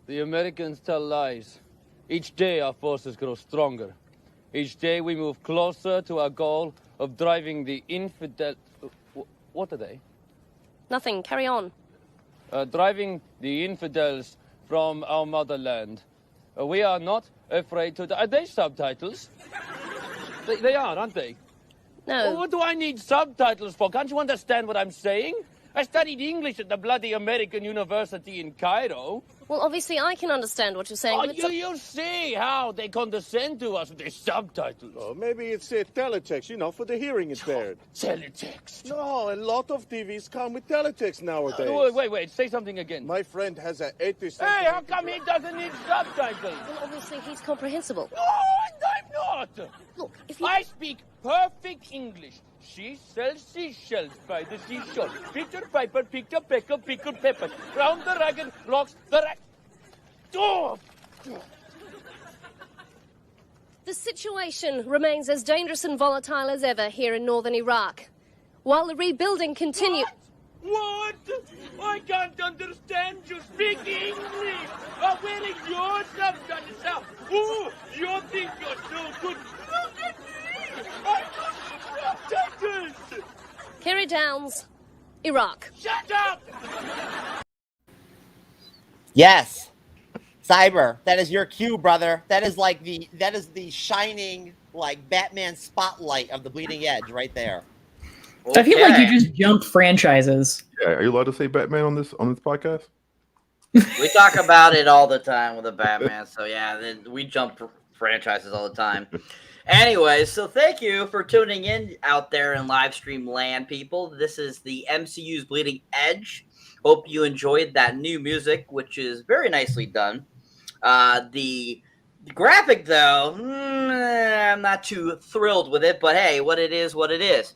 The Americans tell lies. Each day our forces grow stronger. Each day we move closer to our goal of driving the infidel... What are they? Nothing. Carry on. Driving the infidels from our motherland. We are not afraid to... Are they subtitles? They are, aren't they? No. Well, what do I need subtitles for? Can't you understand what I'm saying? I studied English at the bloody American University in Cairo. Well, obviously I can understand what you're saying. Oh, but you see how they condescend to us with their subtitles. Oh, maybe it's teletext, for the hearing impaired. Teletext. No, a lot of TVs come with teletext nowadays. Wait, say something again. My friend has an 80 Hey, how come he doesn't need subtitles? Well, obviously he's comprehensible. No, I'm not. Look, if you... I speak perfect English. She sells seashells by the seashore. Peter Piper picked a peck of pickled peppers. Round the ragged rocks, the Oh! The situation remains as dangerous and volatile as ever here in northern Iraq. While the rebuilding continues... What? I can't understand you. Speak English. Where is your subtitles now? Oh, you think you're so good. Look at me. I don't need subtitles. Kerry Downs, Iraq. Shut up. Yes. Cyber, that is your cue, brother. That is the shining, Batman spotlight of the Bleeding Edge right there. Okay. I feel like you just jumped franchises. Yeah, are you allowed to say Batman on this podcast? We talk about it all the time with the Batman, so yeah, we jump franchises all the time. Anyways, so thank you for tuning in out there in live stream land, people. This is the MCU's Bleeding Edge. Hope you enjoyed that new music, which is very nicely done. The graphic, though, I'm not too thrilled with it, but hey, what it is, what it is.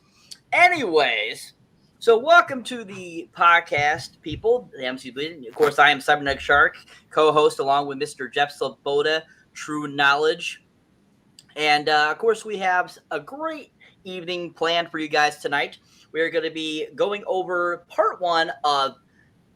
Anyways, so welcome to the podcast, people, the MCU Bleeding. Of course, I am Cyberneticshark, co-host along with Mr. Jeff Sloboda, TrueKnowledge. And, of course, we have a great evening planned for you guys tonight. We are going to be going over part 1 of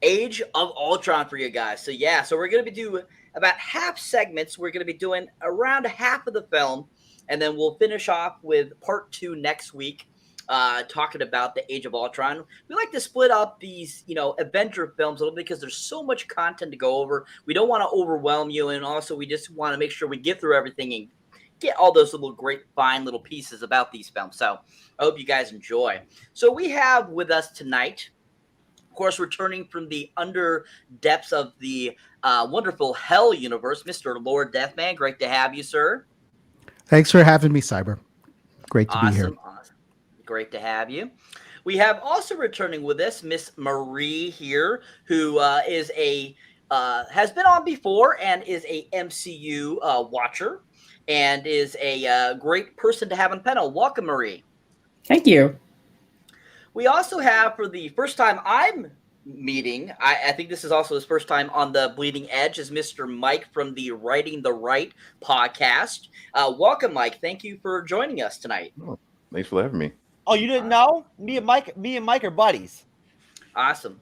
Age of Ultron for you guys. So, yeah, so we're going to be doing about half segments. We're going to be doing around half of the film, and then we'll finish off with part 2 next week, talking about the Age of Ultron. We like to split up these, Avenger films a little bit because there's so much content to go over. We don't want to overwhelm you, and also we just want to make sure we get through everything and get all those little great, fine little pieces about these films. So I hope you guys enjoy. So we have with us tonight, of course, returning from the under depths of the wonderful Hell universe, Mr. Lord Deathman. Great to have you, sir. Thanks for having me, Cyber. Great to be here. Awesome. Great to have you. We have also returning with us Miss Marie here, who is has been on before and is a MCU watcher and is a great person to have on panel. Welcome, Marie. Thank you. We also have, for the first time I'm meeting, I think this is also his first time on the Bleeding Edge, is Mr. Myke from the Writing the Right podcast. Welcome, Myke. Thank you for joining us tonight. Oh, thanks for having me. Oh, you didn't know? Me and Myke are buddies. Awesome.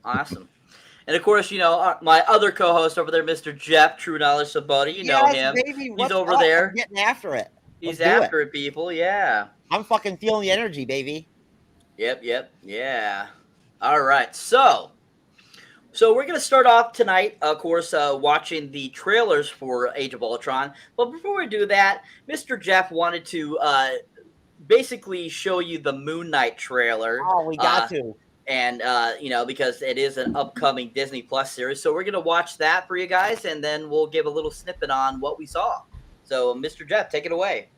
And of course, my other co-host over there, Mr. Jeff, TrueKnowledge Sabota. You know him. Baby, he's over there. I'm getting after it. He's after it, people. Yeah. I'm fucking feeling the energy, baby. Yep. Yeah. All right. So we're going to start off tonight, of course, watching the trailers for Age of Ultron. But before we do that, Mr. Jeff wanted to basically show you the Moon Knight trailer. Oh, we got to. And, because it is an upcoming Disney Plus series. So we're going to watch that for you guys, and then we'll give a little snippet on what we saw. So, Mr. Jeff, take it away.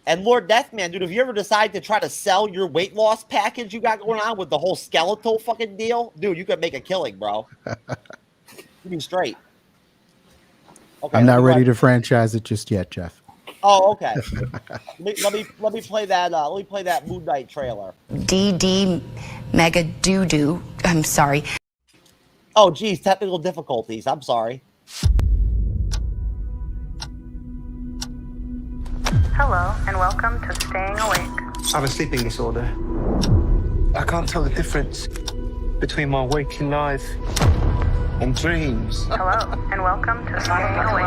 And Lord Deathman, dude, have you ever decided to try to sell your weight loss package you got going on with the whole skeletal fucking deal? Dude, you could make a killing, bro. You be straight. Okay, I'm not ready to franchise it just yet, Jeff. Oh, okay. let me play that. Let me play that Moon Knight trailer. DD Mega Doo-Doo. I'm sorry. Oh, geez, technical difficulties. I'm sorry. Hello, and welcome to Staying Awake. I have a sleeping disorder. I can't tell the difference between my waking life and dreams. Hello, and welcome to Staying Awake.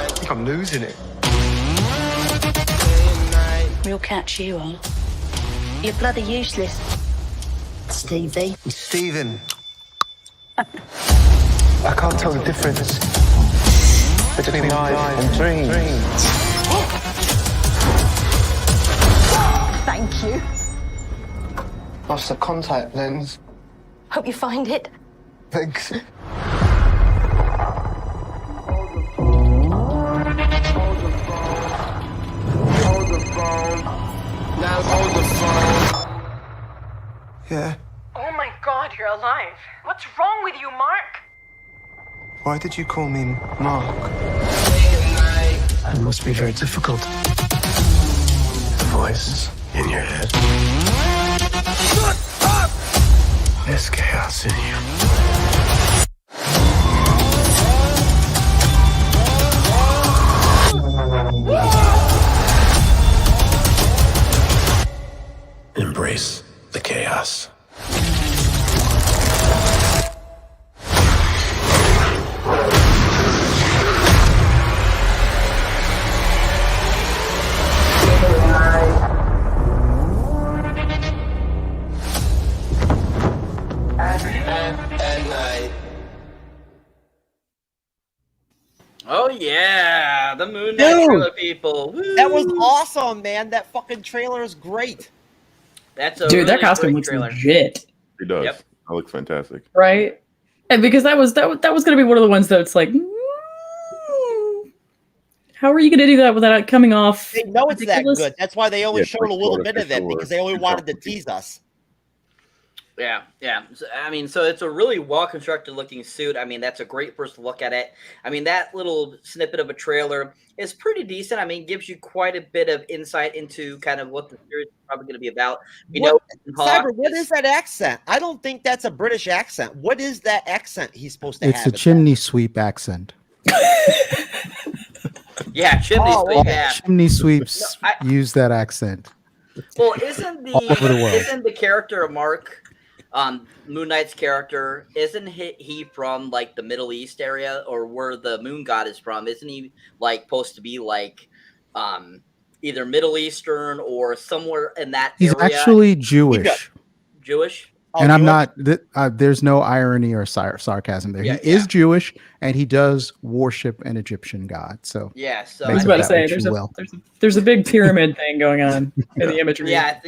I think I'm losing it. Real catch you are. You're bloody useless. Stevie. Stephen. I can't tell the difference between life and dreams. Thank you. Lost the contact lens. Hope you find it. Thanks. Now hold the phone. Yeah. Oh my god, you're alive. What's wrong with you, Mark? Why did you call me Mark? It must be very difficult. The voice in your head. Shut up! There's chaos in you. Embrace the chaos. At night. Oh yeah, the Moon Knight Dude, trailer, people. Woo! That was awesome, man. That fucking trailer is great. That's a Dude, really that costume great looks trailer. legit, It does. Yep. That looks fantastic. right? And because that was going to be one of the ones that's like, how are you going to do that without it coming off? They know it's that ridiculous? good. That's why they only Yeah, showed like a little sort of bit of it official because they only or wanted to something. tease us. Yeah, yeah. So, I mean, so it's a really well-constructed looking suit. I mean, that's a great first look at it. I mean, that little snippet of a trailer is pretty decent. I mean, gives you quite a bit of insight into kind of what the series is probably going to be about. We know Cyber, what is that accent? I don't think that's a British accent. What is that accent he's supposed to It's have? a chimney sweep accent. Yeah, chimney sweep. okay. Yeah. Chimney sweeps use that accent. Well, isn't All over the world. the character of Mark, Moon Knight's character, isn't he from like the Middle East area or where the Moon God is from? Isn't he like supposed to be like either Middle Eastern or somewhere in that He's area? actually Jewish. Jewish? And I'm not, there's no irony or sarcasm there. Yeah, He is Jewish and he does worship an Egyptian god. So, Yeah, so make I was of about to that say, what there's you a, will. there's a big pyramid thing going on in the imagery. Yeah,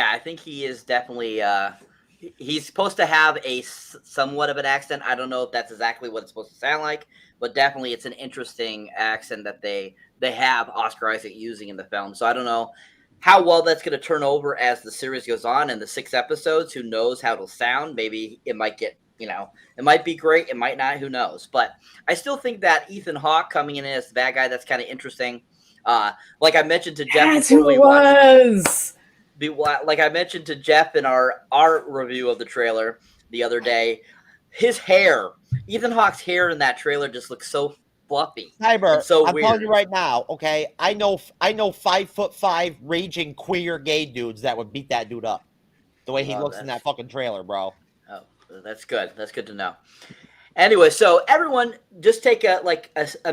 I think he is definitely he's supposed to have a somewhat of an accent. I don't know if that's exactly what it's supposed to sound like, but definitely it's an interesting accent that they have Oscar Isaac using in the film. So I don't know how well that's going to turn over as the series goes on in the 6 episodes. Who knows how it'll sound? Maybe it might get, it might be great. It might not. Who knows? But I still think that Ethan Hawke coming in as the bad guy, that's kind of interesting. Like I mentioned to Jeff That's before who we it watched. was. Like I mentioned to Jeff in our review of the trailer the other day, his hair, Ethan Hawke's hair in that trailer just looks so fluffy. Cyber, So I'm weird. telling you right now, okay? I know 5'5" raging queer gay dudes that would beat that dude up. The way he looks in that fucking trailer, bro. Oh, that's good. That's good to know. Anyway, so everyone just take a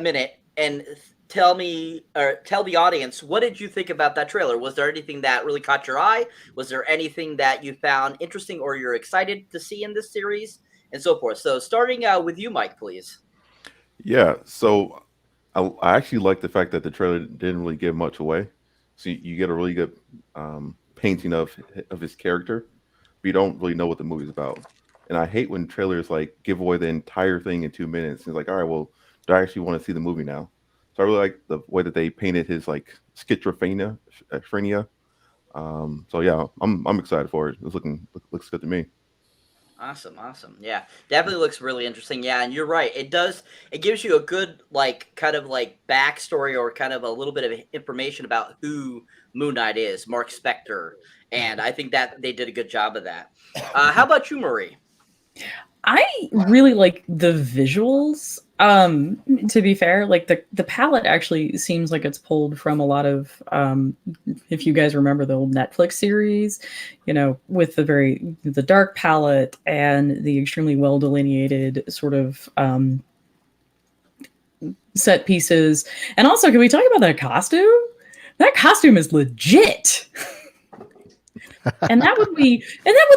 minute and tell me or tell the audience, what did you think about that trailer? Was there anything that really caught your eye? Was there anything that you found interesting or you're excited to see in this series and so forth? So starting with you, Myke, please. Yeah, so I actually like the fact that the trailer didn't really give much away. So you get a really good painting of his character, but you don't really know what the movie's about. And I hate when trailers like give away the entire thing in 2 minutes. It's like, all right, well, do I actually want to see the movie now? So I really like the way that they painted his like schizophrenia. So yeah, I'm excited for it. It's looks good to me. Awesome. Yeah, definitely looks really interesting. Yeah, and you're right. It does. It gives you a good kind of backstory or kind of a little bit of information about who Moon Knight is, Mark Spector, and I think that they did a good job of that. How about you, Marie? I really like the visuals. To be fair, like the palette actually seems like it's pulled from a lot of if you guys remember the old Netflix series, with the dark palette and the extremely well delineated sort of set pieces. And also, can we talk about that costume? That costume is legit. And that would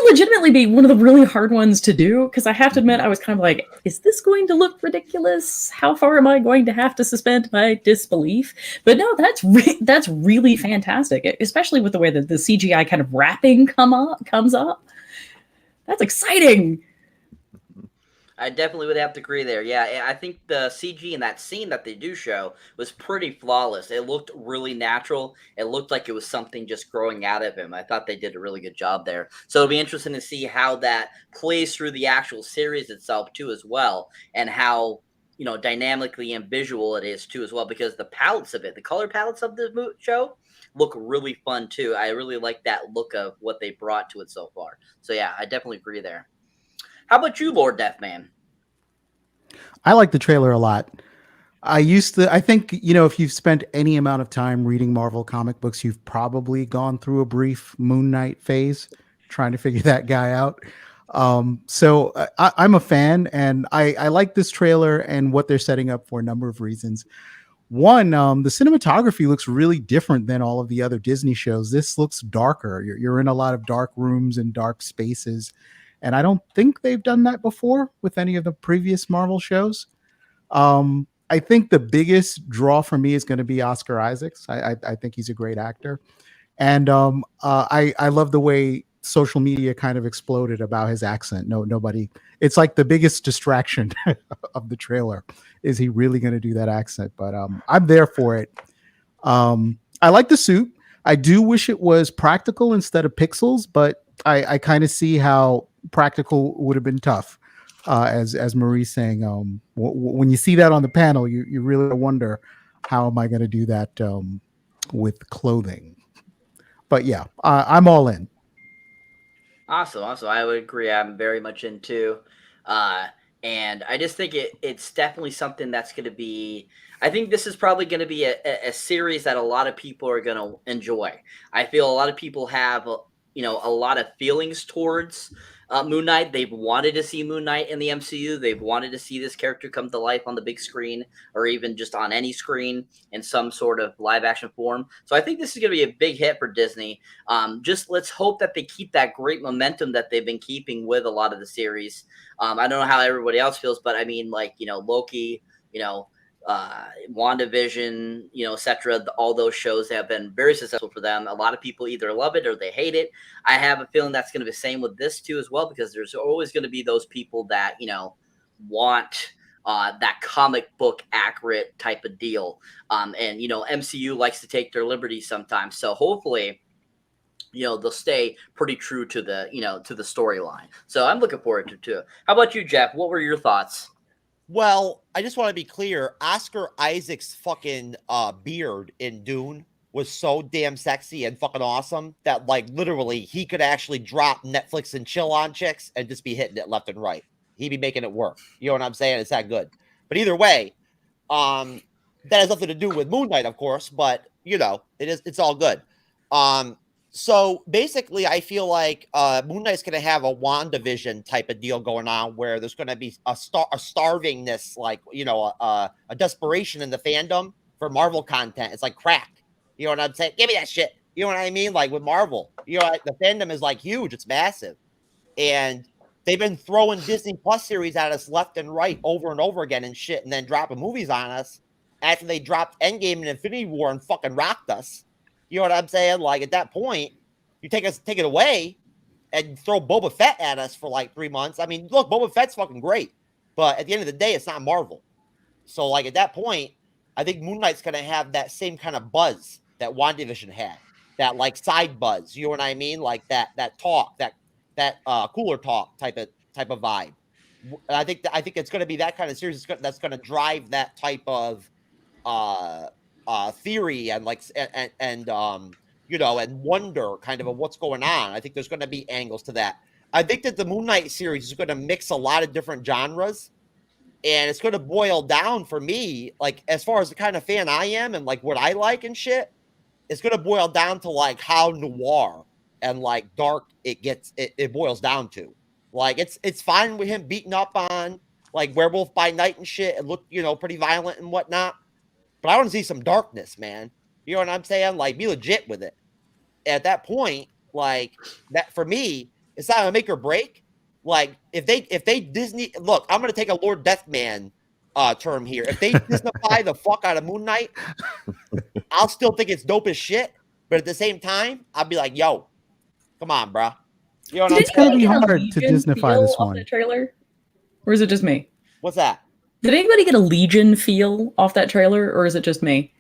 legitimately be one of the really hard ones to do, because I have to admit, I was kind of like, is this going to look ridiculous? How far am I going to have to suspend my disbelief? But no, that's really fantastic, especially with the way that the CGI kind of wrapping comes up. That's exciting. I definitely would have to agree there. Yeah, I think the CG in that scene that they do show was pretty flawless. It looked really natural. It looked like it was something just growing out of him. I thought they did a really good job there. So it'll be interesting to see how that plays through the actual series itself too, as well, and how dynamically and visual it is too, as well, because the palettes of it, the color palettes of the show, look really fun too. I really like that look of what they brought to it so far. So yeah, I definitely agree there. How about you, Lord Deathman? I like the trailer a lot. I think, if you've spent any amount of time reading Marvel comic books, you've probably gone through a brief Moon Knight phase trying to figure that guy out. So I'm a fan, and I like this trailer and what they're setting up for a number of reasons. One, the cinematography looks really different than all of the other Disney shows. This looks darker. You're in a lot of dark rooms and dark spaces. And I don't think they've done that before with any of the previous Marvel shows. I think the biggest draw for me is going to be Oscar Isaacs. I think he's a great actor. And I love the way social media kind of exploded about his accent. It's like the biggest distraction of the trailer. Is he really going to do that accent? But I'm there for it. I like the suit. I do wish it was practical instead of pixels, but I kind of see how practical would have been tough. As Marie's saying, when you see that on the panel, you really wonder, how am I going to do that with clothing? But yeah, I'm all in. Awesome. I would agree. I'm very much into, and I just think it's definitely something that's going to be. I think this is probably going to be a series that a lot of people are going to enjoy. I feel a lot of people have a lot of feelings towards Moon Knight. They've wanted to see Moon Knight in the MCU. They've wanted to see this character come to life on the big screen, or even just on any screen in some sort of live action form. So I think this is going to be a big hit for Disney. Just let's hope that they keep that great momentum that they've been keeping with a lot of the series. I don't know how everybody else feels, but I mean, Loki, WandaVision, etc. All those shows have been very successful for them. A lot of people either love it or they hate it. I have a feeling that's going to be the same with this too, as well, because there's always going to be those people that want that comic book accurate type of deal. And MCU likes to take their liberties sometimes. So hopefully, they'll stay pretty true to the to the storyline. So I'm looking forward to it too. How about you, Jeff? What were your thoughts? Well, I just want to be clear. Oscar Isaac's fucking beard in Dune was so damn sexy and fucking awesome that, literally, he could actually drop Netflix and chill on chicks and just be hitting it left and right. He'd be making it work. You know what I'm saying? It's that good. But either way, that has nothing to do with Moon Knight, of course. But it's all good. So basically, I feel like Moon Knight's going to have a WandaVision type of deal going on, where there's going to be a starvingness, a desperation in the fandom for Marvel content. It's like crack. You know what I'm saying? Give me that shit. You know what I mean? Like with Marvel, the fandom is huge. It's massive, and they've been throwing Disney Plus series at us left and right over and over again and shit, and then dropping movies on us after they dropped Endgame and Infinity War and fucking rocked us. You know what I'm saying? At that point, you take it away and throw Boba Fett at us for 3 months. I mean, look, Boba Fett's fucking great, but at the end of the day, it's not Marvel. So, at that point, I think Moon Knight's going to have that same kind of buzz that WandaVision had, that side buzz. You know what I mean? That talk, that cooler talk type of vibe. I think it's going to be that kind of series that's going to drive that type of theory and and wonder kind of what's going on. I think there's going to be angles to that. I think that the Moon Knight series is going to mix a lot of different genres, and it's going to boil down for me, like, as far as the kind of fan I am and like what I like and shit, it's going to boil down to like how noir and like dark it boils down to. Like, it's fine with him beating up on like Werewolf by Night and shit and look, pretty violent and whatnot. But I want to see some darkness, man. You know what I'm saying? Like, be legit with it. At that point, like, that for me, it's not a make or break. Like, if they Disney, look, I'm gonna take a Lord Deathman term here. If they Disneyfy the fuck out of Moon Knight, I'll still think it's dope as shit. But at the same time, I'll be like, yo, come on, bro. You know what I'm It's gonna saying? be hard to Disneyfy this one. That trailer, or is it just me? What's that? Did anybody get a Legion feel off that trailer, or is it just me?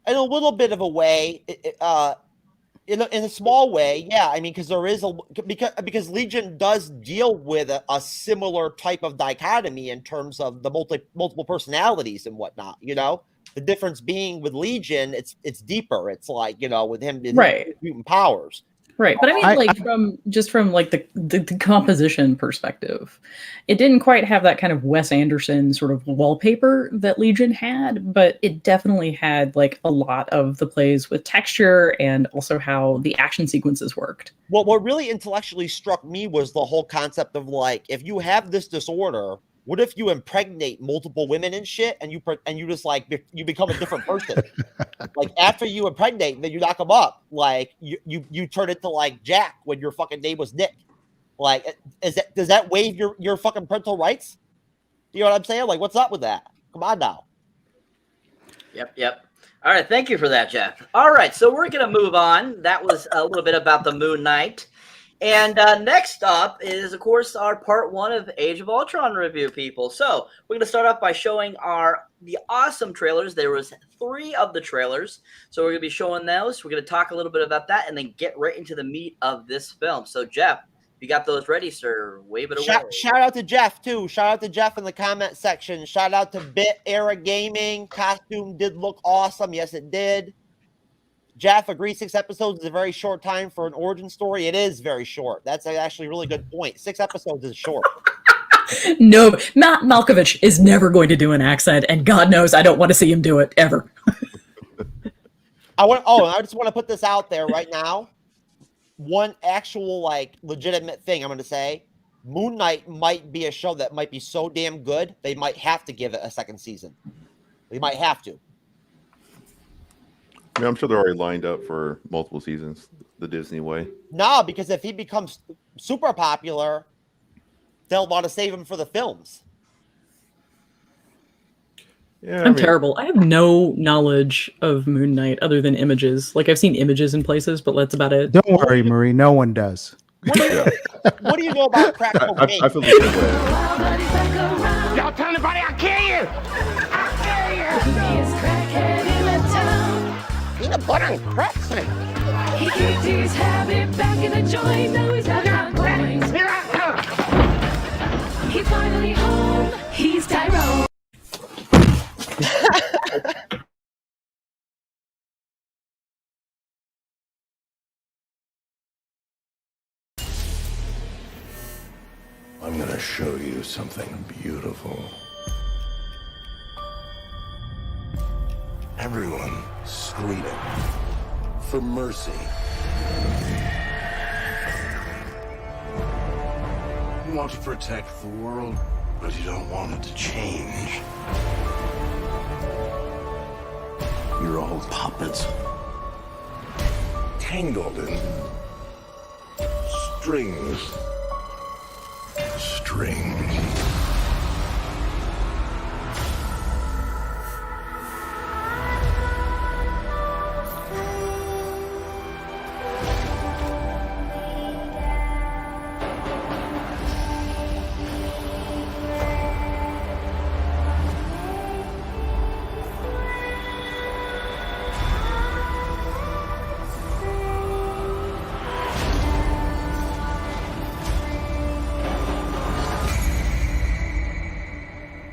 In a little bit of a way, in a small way, yeah. I mean, because there is because Legion does deal with a similar type of dichotomy in terms of the multiple personalities and whatnot. The difference being with Legion, it's deeper. It's like with him Right. mutant powers. Right, but I mean, from the composition perspective, it didn't quite have that kind of Wes Anderson sort of wallpaper that Legion had, but it definitely had like a lot of the plays with texture and also how the action sequences worked. Well, what really intellectually struck me was the whole concept of like, if you have this disorder, what if you impregnate multiple women and shit, and you just like you become a different person? Like, after you impregnate, then you knock them up. Like you turn into like Jack when your fucking name was Nick. Like, does that waive your fucking parental rights? You know what I'm saying? Like, what's up with that? Come on now. Yep. All right, thank you for that, Jeff. All right, so we're gonna move on. That was a little bit about the Moon Knight. And next up is, of course, our part 1 of Age of Ultron review, people. So we're going to start off by showing the awesome trailers. There was 3 of the trailers, so we're going to be showing those. We're going to talk a little bit about that and then get right into the meat of this film. So, Jeff, if you got those ready, sir, wave it away. Shout out to Jeff, too. Shout out to Jeff in the comment section. Shout out to Bit Era Gaming. Costume did look awesome. Yes, it did. Jeff agrees 6 episodes is a very short time for an origin story. It is very short. That's actually a really good point. 6 episodes is short. No, Matt Malkovich is never going to do an accent, and God knows I don't want to see him do it ever. I just want to put this out there right now. One actual like legitimate thing I'm going to say: Moon Knight might be a show that might be so damn good they might have to give it a 2nd season. They might have to. I mean, I'm sure they're already lined up for multiple seasons, the Disney way. No, because if he becomes super popular, they'll want to save him for the films. Yeah, I'm terrible. I have no knowledge of Moon Knight other than images. Like, I've seen images in places, but that's about it. Don't worry, Marie. No one does. What do you know about crack cocaine? I feel the same way. Y'all tell anybody I kill you! Peanut butter and crack snake. He kicked his habit back in the joint. Now he's got that coins. He's finally home. He's Tyrone. I'm gonna show you something beautiful. Everyone screaming for mercy. You want to protect the world, but you don't want it to change. You're all puppets, tangled in strings.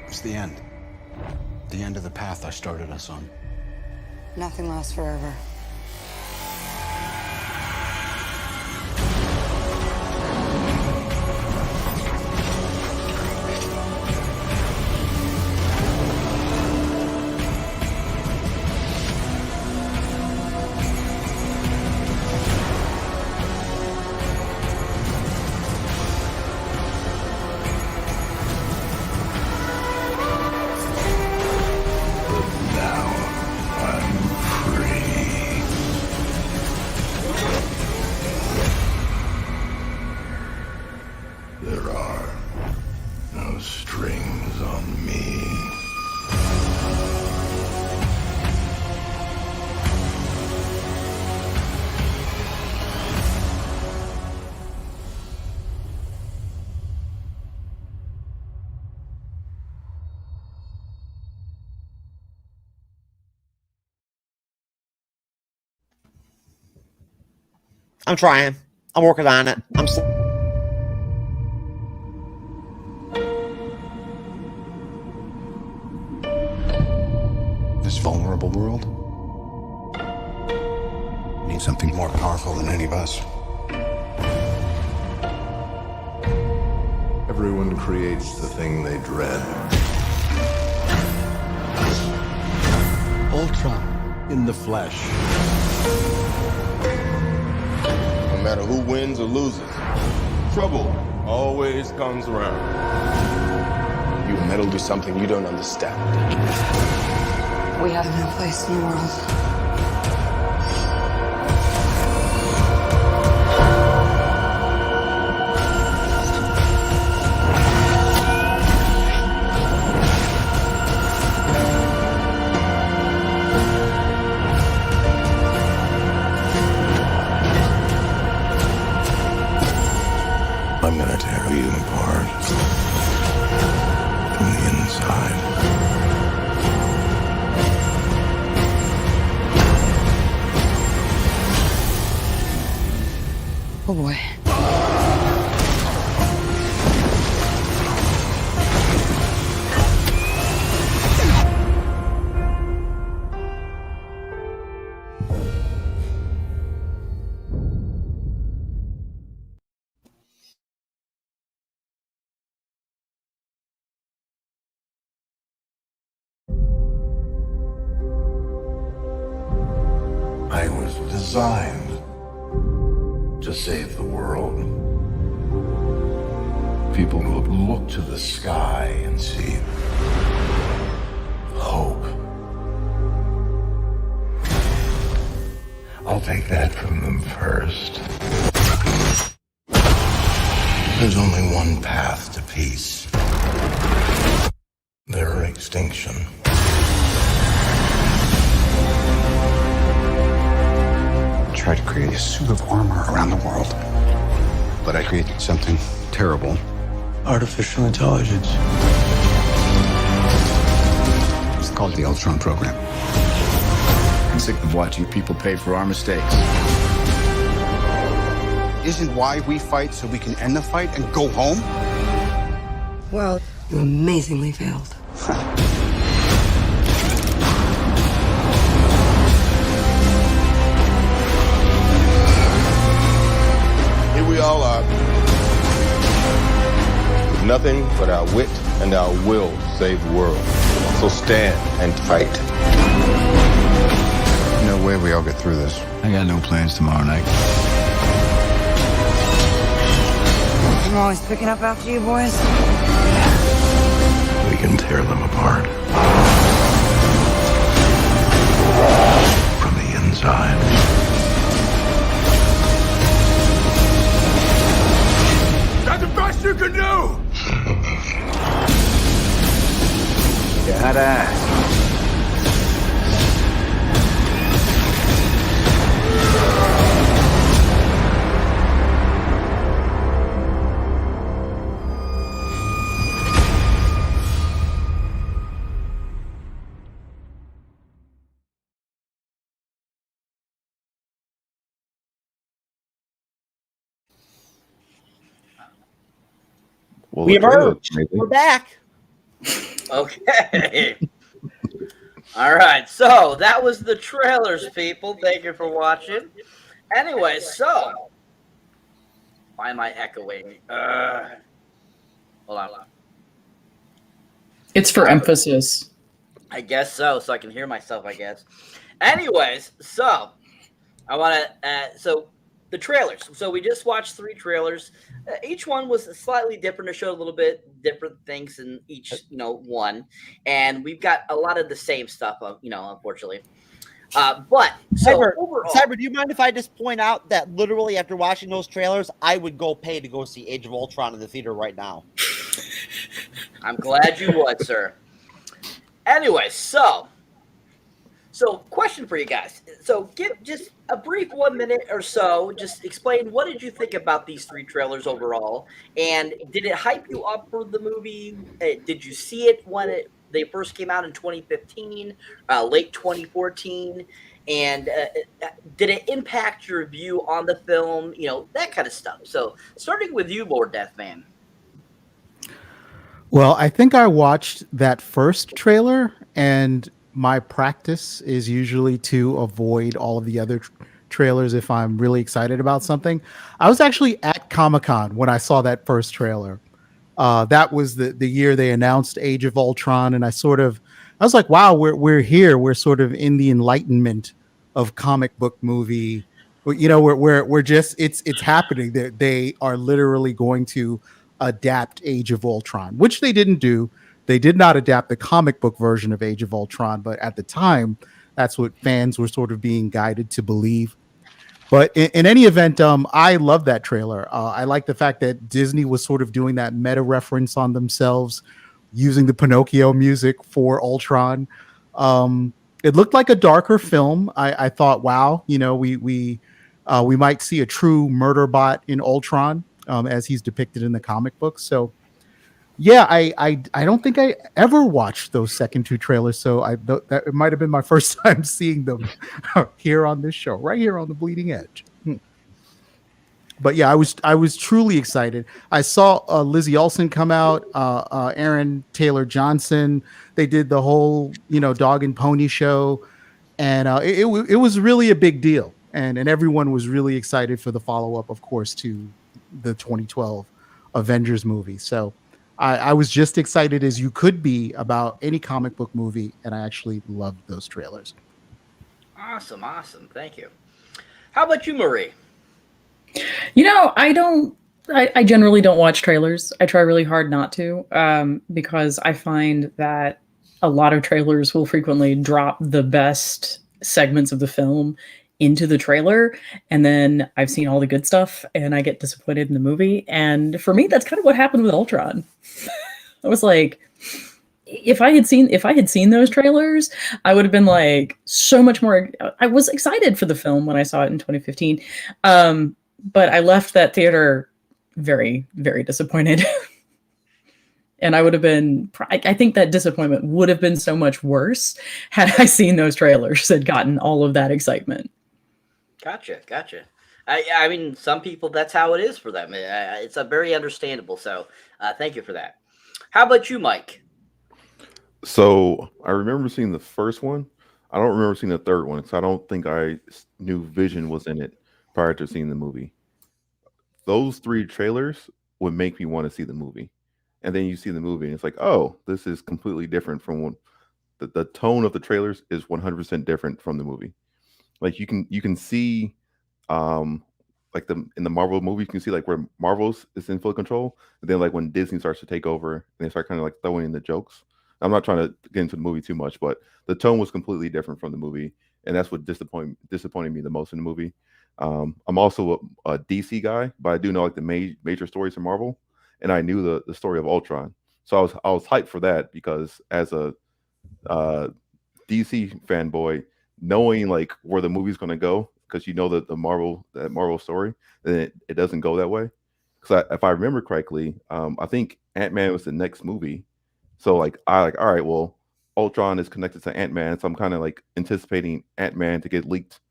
It's the end. The end of the path I started us on. Nothing lasts forever. I'm trying. I'm working on it. This vulnerable world needs something more powerful than any of us. Everyone creates the thing they dread. Ultron in the flesh. No matter who wins or loses, trouble always comes around. You meddle to something you don't understand. We have no place in the world. I'm gonna tear you apart from the inside. Oh boy. I was designed to save the world. People will look to the sky and see hope. I'll take that from them first. There's only one path to peace. Their extinction. Tried to create a suit of armor around the world. But I created something terrible. Artificial intelligence. It's called the Ultron program. I'm sick of watching people pay for our mistakes. Isn't why we fight so we can end the fight and go home? Well, you amazingly failed. Here we all are, with nothing but our wit and our will to save the world. So stand and fight. No way we all get through this. I got no plans tomorrow night. I'm always picking up after you boys. We can tear them apart. From the inside. That's the best you can do! You had to ask. Well, We the trailer emerged. is amazing. We're back. Okay. All right. So that was the trailers, people. Thank you for watching. Anyway, so why am I echoing? Hold on. It's for emphasis. I guess so I can hear myself, I guess. Anyways, so I want to, so the trailers. So we just watched 3 trailers. Each one was slightly different to show a little bit different things in each, one. And we've got a lot of the same stuff, unfortunately. But so overall, Cyber, do you mind if I just point out that literally after watching those trailers, I would go pay to go see Age of Ultron in the theater right now? I'm glad you would, sir. Anyway, so question for you guys. So give just a brief 1 minute or so. Just explain, what did you think about these 3 trailers overall? And did it hype you up for the movie? Did you see it when it they first came out in 2015, late 2014, and did it impact your view on the film? You know, that kind of stuff. So, starting with you, Lord Deathman. Well, I think I watched that first trailer, and my practice is usually to avoid all of the other trailers if I'm really excited about something. I was actually at Comic-Con when I saw that first trailer. That was the year they announced Age of Ultron, and I was like, wow, we're here. We're sort of in the enlightenment of comic book movie. We're just it's happening. They are literally going to adapt Age of Ultron, which they didn't do. They did not adapt the comic book version of Age of Ultron, but at the time, that's what fans were sort of being guided to believe. But in any event, I love that trailer. I like the fact that Disney was sort of doing that meta reference on themselves, using the Pinocchio music for Ultron. It looked like a darker film. I thought, wow, we might see a true murder bot in Ultron, as he's depicted in the comic books. So, yeah, I don't think I ever watched those second two trailers. So that it might have been my first time seeing them here on this show, right here on the Bleeding Edge. But yeah, I was truly excited. I saw Lizzie Olsen come out, Aaron Taylor Johnson. They did the whole dog and pony show, and it was really a big deal. And everyone was really excited for the follow up, of course, to the 2012 Avengers movie. So I was just excited as you could be about any comic book movie, and I actually loved those trailers. Awesome. Thank you. How about you, Marie? I generally don't watch trailers. I try really hard not to, because I find that a lot of trailers will frequently drop the best segments of the film into the trailer, and then I've seen all the good stuff and I get disappointed in the movie. And for me, that's kind of what happened with Ultron. I was like, if I had seen those trailers, I would have been like so much more. I was excited for the film when I saw it in 2015, but I left that theater very, very disappointed. And I would have been, I think that disappointment would have been so much worse had I seen those trailers and gotten all of that excitement. Gotcha. I mean, some people, that's how it is for them. It's a very understandable. So thank you for that. How about you, Myke? So I remember seeing the first one. I don't remember seeing the third one, so I don't think I knew Vision was in it prior to seeing the movie. Those three trailers would make me want to see the movie. And then you see the movie and it's like, oh, this is completely different from the tone of the trailers is 100% different from the movie. Like you can see like in the Marvel movie, you can see like where Marvel's is in full control. And then like when Disney starts to take over and they start kind of like throwing in the jokes. I'm not trying to get into the movie too much, but the tone was completely different from the movie. And that's what disappointed me the most in the movie. I'm also a DC guy, but I do know like the major stories from Marvel. And I knew the story of Ultron. So I was hyped for that because as a DC fanboy, knowing like where the movie's going to go, because you know that that Marvel story, then it doesn't go that way. Because if I remember correctly, I think Ant-Man was the next movie. So like all right, well, Ultron is connected to Ant-Man, so I'm kind of like anticipating Ant-Man to get leaked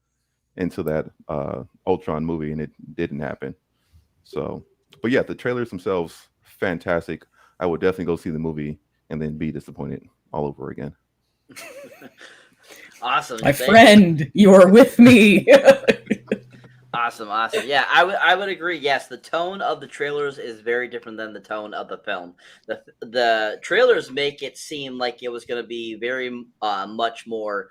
into that Ultron movie, and it didn't happen. So, but yeah, the trailers themselves, fantastic. I would definitely go see the movie and then be disappointed all over again. Awesome. My friend, you are with me. Awesome. Yeah, I would agree. Yes, the tone of the trailers is very different than the tone of the film. The trailers make it seem like it was going to be very much more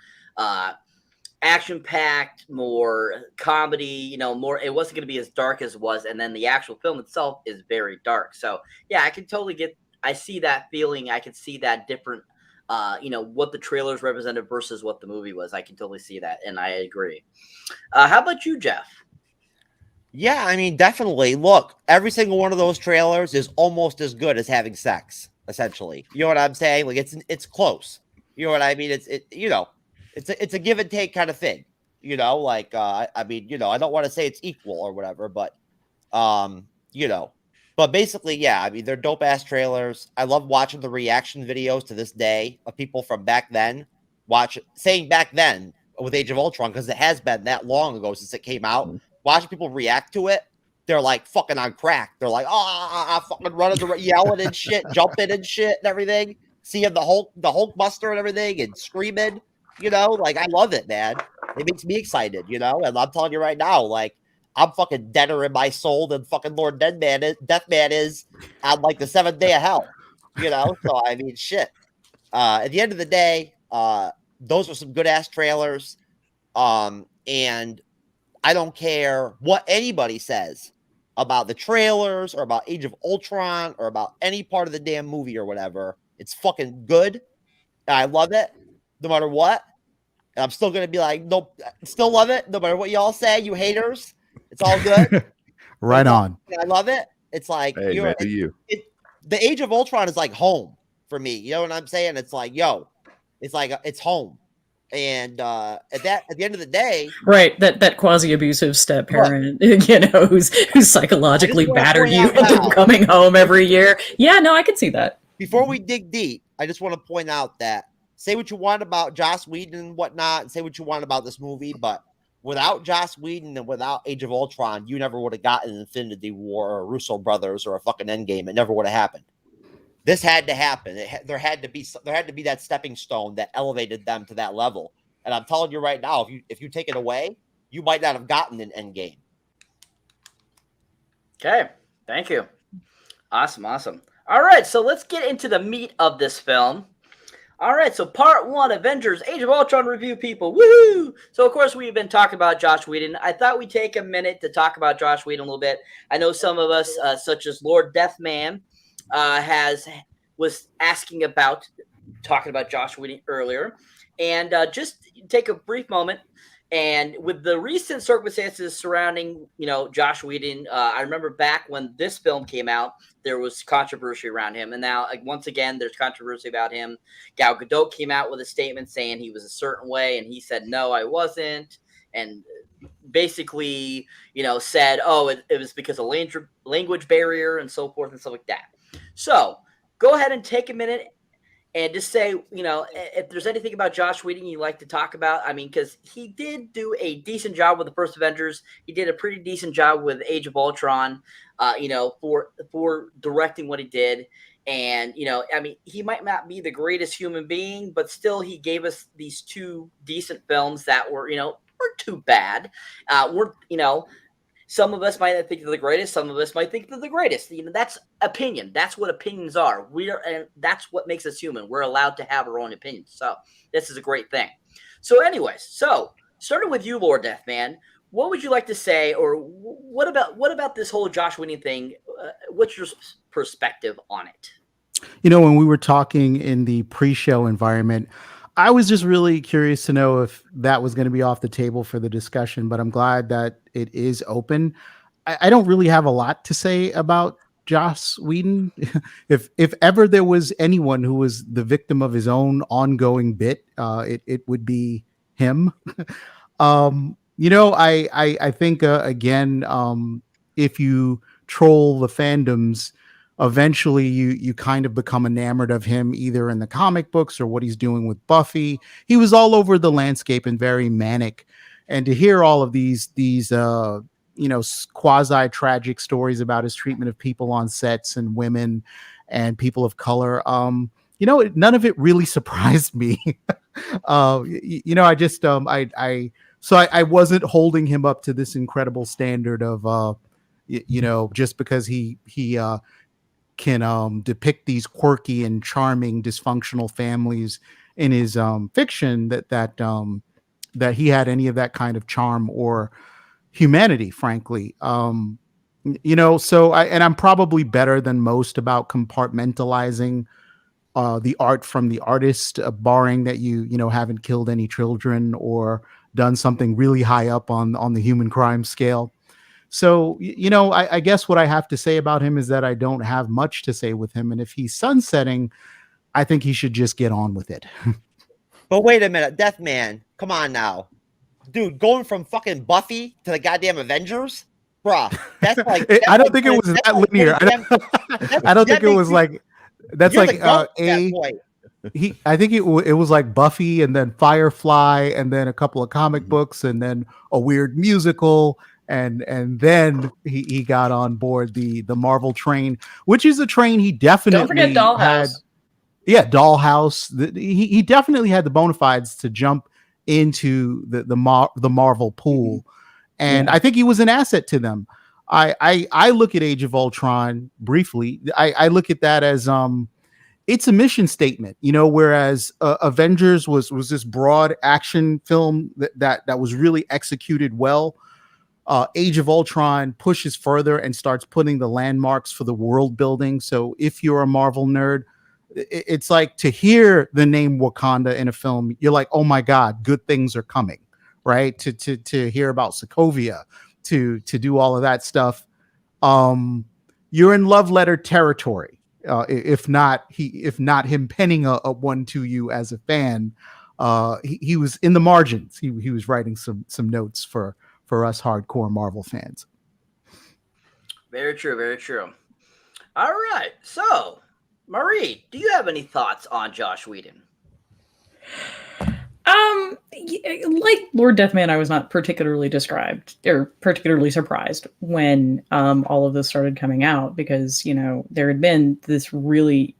action-packed, more comedy, more. It wasn't going to be as dark as it was, and then the actual film itself is very dark. So yeah, I can totally I see that feeling. I can see that different. What the trailers represented versus what the movie was. I can totally see that, and I agree. How about you, Jeff? Yeah, I mean, definitely. Look, every single one of those trailers is almost as good as having sex, essentially. You know what I'm saying? Like it's close. You know what I mean? It's a give and take kind of thing. I mean, I don't want to say it's equal or whatever, but But basically, yeah, I mean, they're dope ass trailers. I love watching the reaction videos to this day of people from back then saying back then with Age of Ultron, because it has been that long ago since it came out. Watching people react to it, they're like fucking on crack. They're like, fucking running, yelling and shit, jumping and shit and everything. Seeing the Hulkbuster and everything and screaming, like I love it, man. It makes me excited, and I'm telling you right now, like, I'm fucking deader in my soul than fucking Lord Deathman is on like the 7th day of hell, So I mean, shit. At the end of the day, those were some good ass trailers, and I don't care what anybody says about the trailers or about Age of Ultron or about any part of the damn movie or whatever. It's fucking good. I love it, no matter what. And I'm still gonna be like, nope, still love it, no matter what y'all say, you haters. It's all good. Right on. I love it. It's like Hey, the Age of Ultron is like home for me. You know what I'm saying? It's like, it's home. And at the end of the day, right, that quasi-abusive step parent, who's psychologically battered you into coming home every year. Yeah, no, I can see that. Before we dig deep, I just want to point out that say what you want about Joss Whedon and whatnot, and say what you want about this movie, but without Joss Whedon and without Age of Ultron, you never would have gotten an Infinity War or Russo Brothers or a fucking Endgame. It never would have happened. This had to happen. There had to be that stepping stone that elevated them to that level. And I'm telling you right now, if you take it away, you might not have gotten an Endgame. Okay, thank you. Awesome. All right, so let's get into the meat of this film. All right, so part 1, Avengers Age of Ultron review, people. Woohoo! So, of course, we've been talking about Joss Whedon. I thought we'd take a minute to talk about Joss Whedon a little bit. I know some of us, such as Lord Deathman, was asking about talking about Joss Whedon earlier. And just take a brief moment. And with the recent circumstances surrounding, Joss Whedon, I remember back when this film came out, there was controversy around him. And now, once again, there's controversy about him. Gal Gadot came out with a statement saying he was a certain way, and he said, no, I wasn't. And basically, said, oh, it was because of language barrier and so forth and stuff like that. So go ahead and take a minute and just say, if there's anything about Joss Whedon you'd like to talk about. I mean, because he did do a decent job with the first Avengers. He did a pretty decent job with Age of Ultron, for directing what he did. And, I mean, he might not be the greatest human being, but still he gave us these 2 decent films that were, weren't too bad. Some of us might not think they're the greatest. Some of us might think they're the greatest. That's opinion. That's what opinions are. And that's what makes us human. We're allowed to have our own opinions. So this is a great thing. So anyways, starting with you, Lord Deathman, what would you like to say, or what about this whole Joss Whedon thing? What's your perspective on it? When we were talking in the pre-show environment, I was just really curious to know if that was going to be off the table for the discussion, but I'm glad that it is open. I don't really have a lot to say about Joss Whedon. If ever there was anyone who was the victim of his own ongoing bit, it would be him. I think again, if you troll the fandoms, eventually you kind of become enamored of him, either in the comic books or what he's doing with Buffy. He was all over the landscape and very manic. And to hear all of these quasi tragic stories about his treatment of people on sets and women and people of color, none of it really surprised me. I wasn't holding him up to this incredible standard of, just because he can depict these quirky and charming dysfunctional families in his fiction that he had any of that kind of charm or humanity, frankly. I'm probably better than most about compartmentalizing the art from the artist, barring that you haven't killed any children or done something really high up on the human crime scale. So, I guess what I have to say about him is that I don't have much to say with him. And if he's sunsetting, I think he should just get on with it. But wait a minute, Deathman, come on now. Dude, going from fucking Buffy to the goddamn Avengers? bruh. That's like I don't think it was that linear. I don't think it was like that's You're like the goat at that point. I think it was like Buffy and then Firefly and then a couple of comic books and then a weird musical and then he got on board the Marvel train, which is a train he definitely Don't forget Dollhouse. Dollhouse. He definitely had the bona fides to jump into the Marvel pool, and I think he was an asset to them. I look at Age of Ultron briefly. I look at that as it's a mission statement, whereas Avengers was this broad action film that was really executed well. Age of Ultron pushes further and starts putting the landmarks for the world building. So if you're a Marvel nerd, it's like to hear the name Wakanda in a film, you're like, oh my God, good things are coming, right? To hear about Sokovia, to do all of that stuff. You're in love letter territory. If not him penning a one to you as a fan, he was in the margins. He was writing some notes for us hardcore Marvel fans. Very true, very true. All right, so Marie, do you have any thoughts on Josh Whedon? Like Lord Deathman, I was not particularly surprised when all of this started coming out because, there had been this really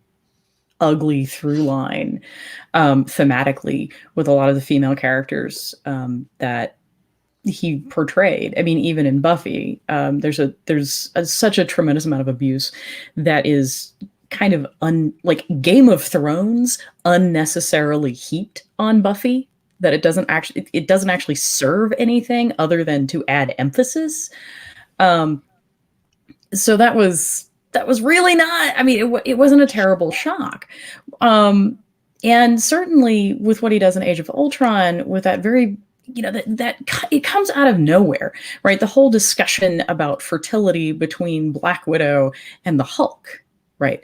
ugly through line thematically with a lot of the female characters that he portrayed. I mean, even in Buffy, there's such a tremendous amount of abuse that is kind of like Game of Thrones unnecessarily heaped on Buffy, that it doesn't actually serve anything other than to add emphasis. So that was really not, I mean, it wasn't a terrible shock. And certainly with what he does in Age of Ultron, with that very, that it comes out of nowhere, right? The whole discussion about fertility between Black Widow and the Hulk, right?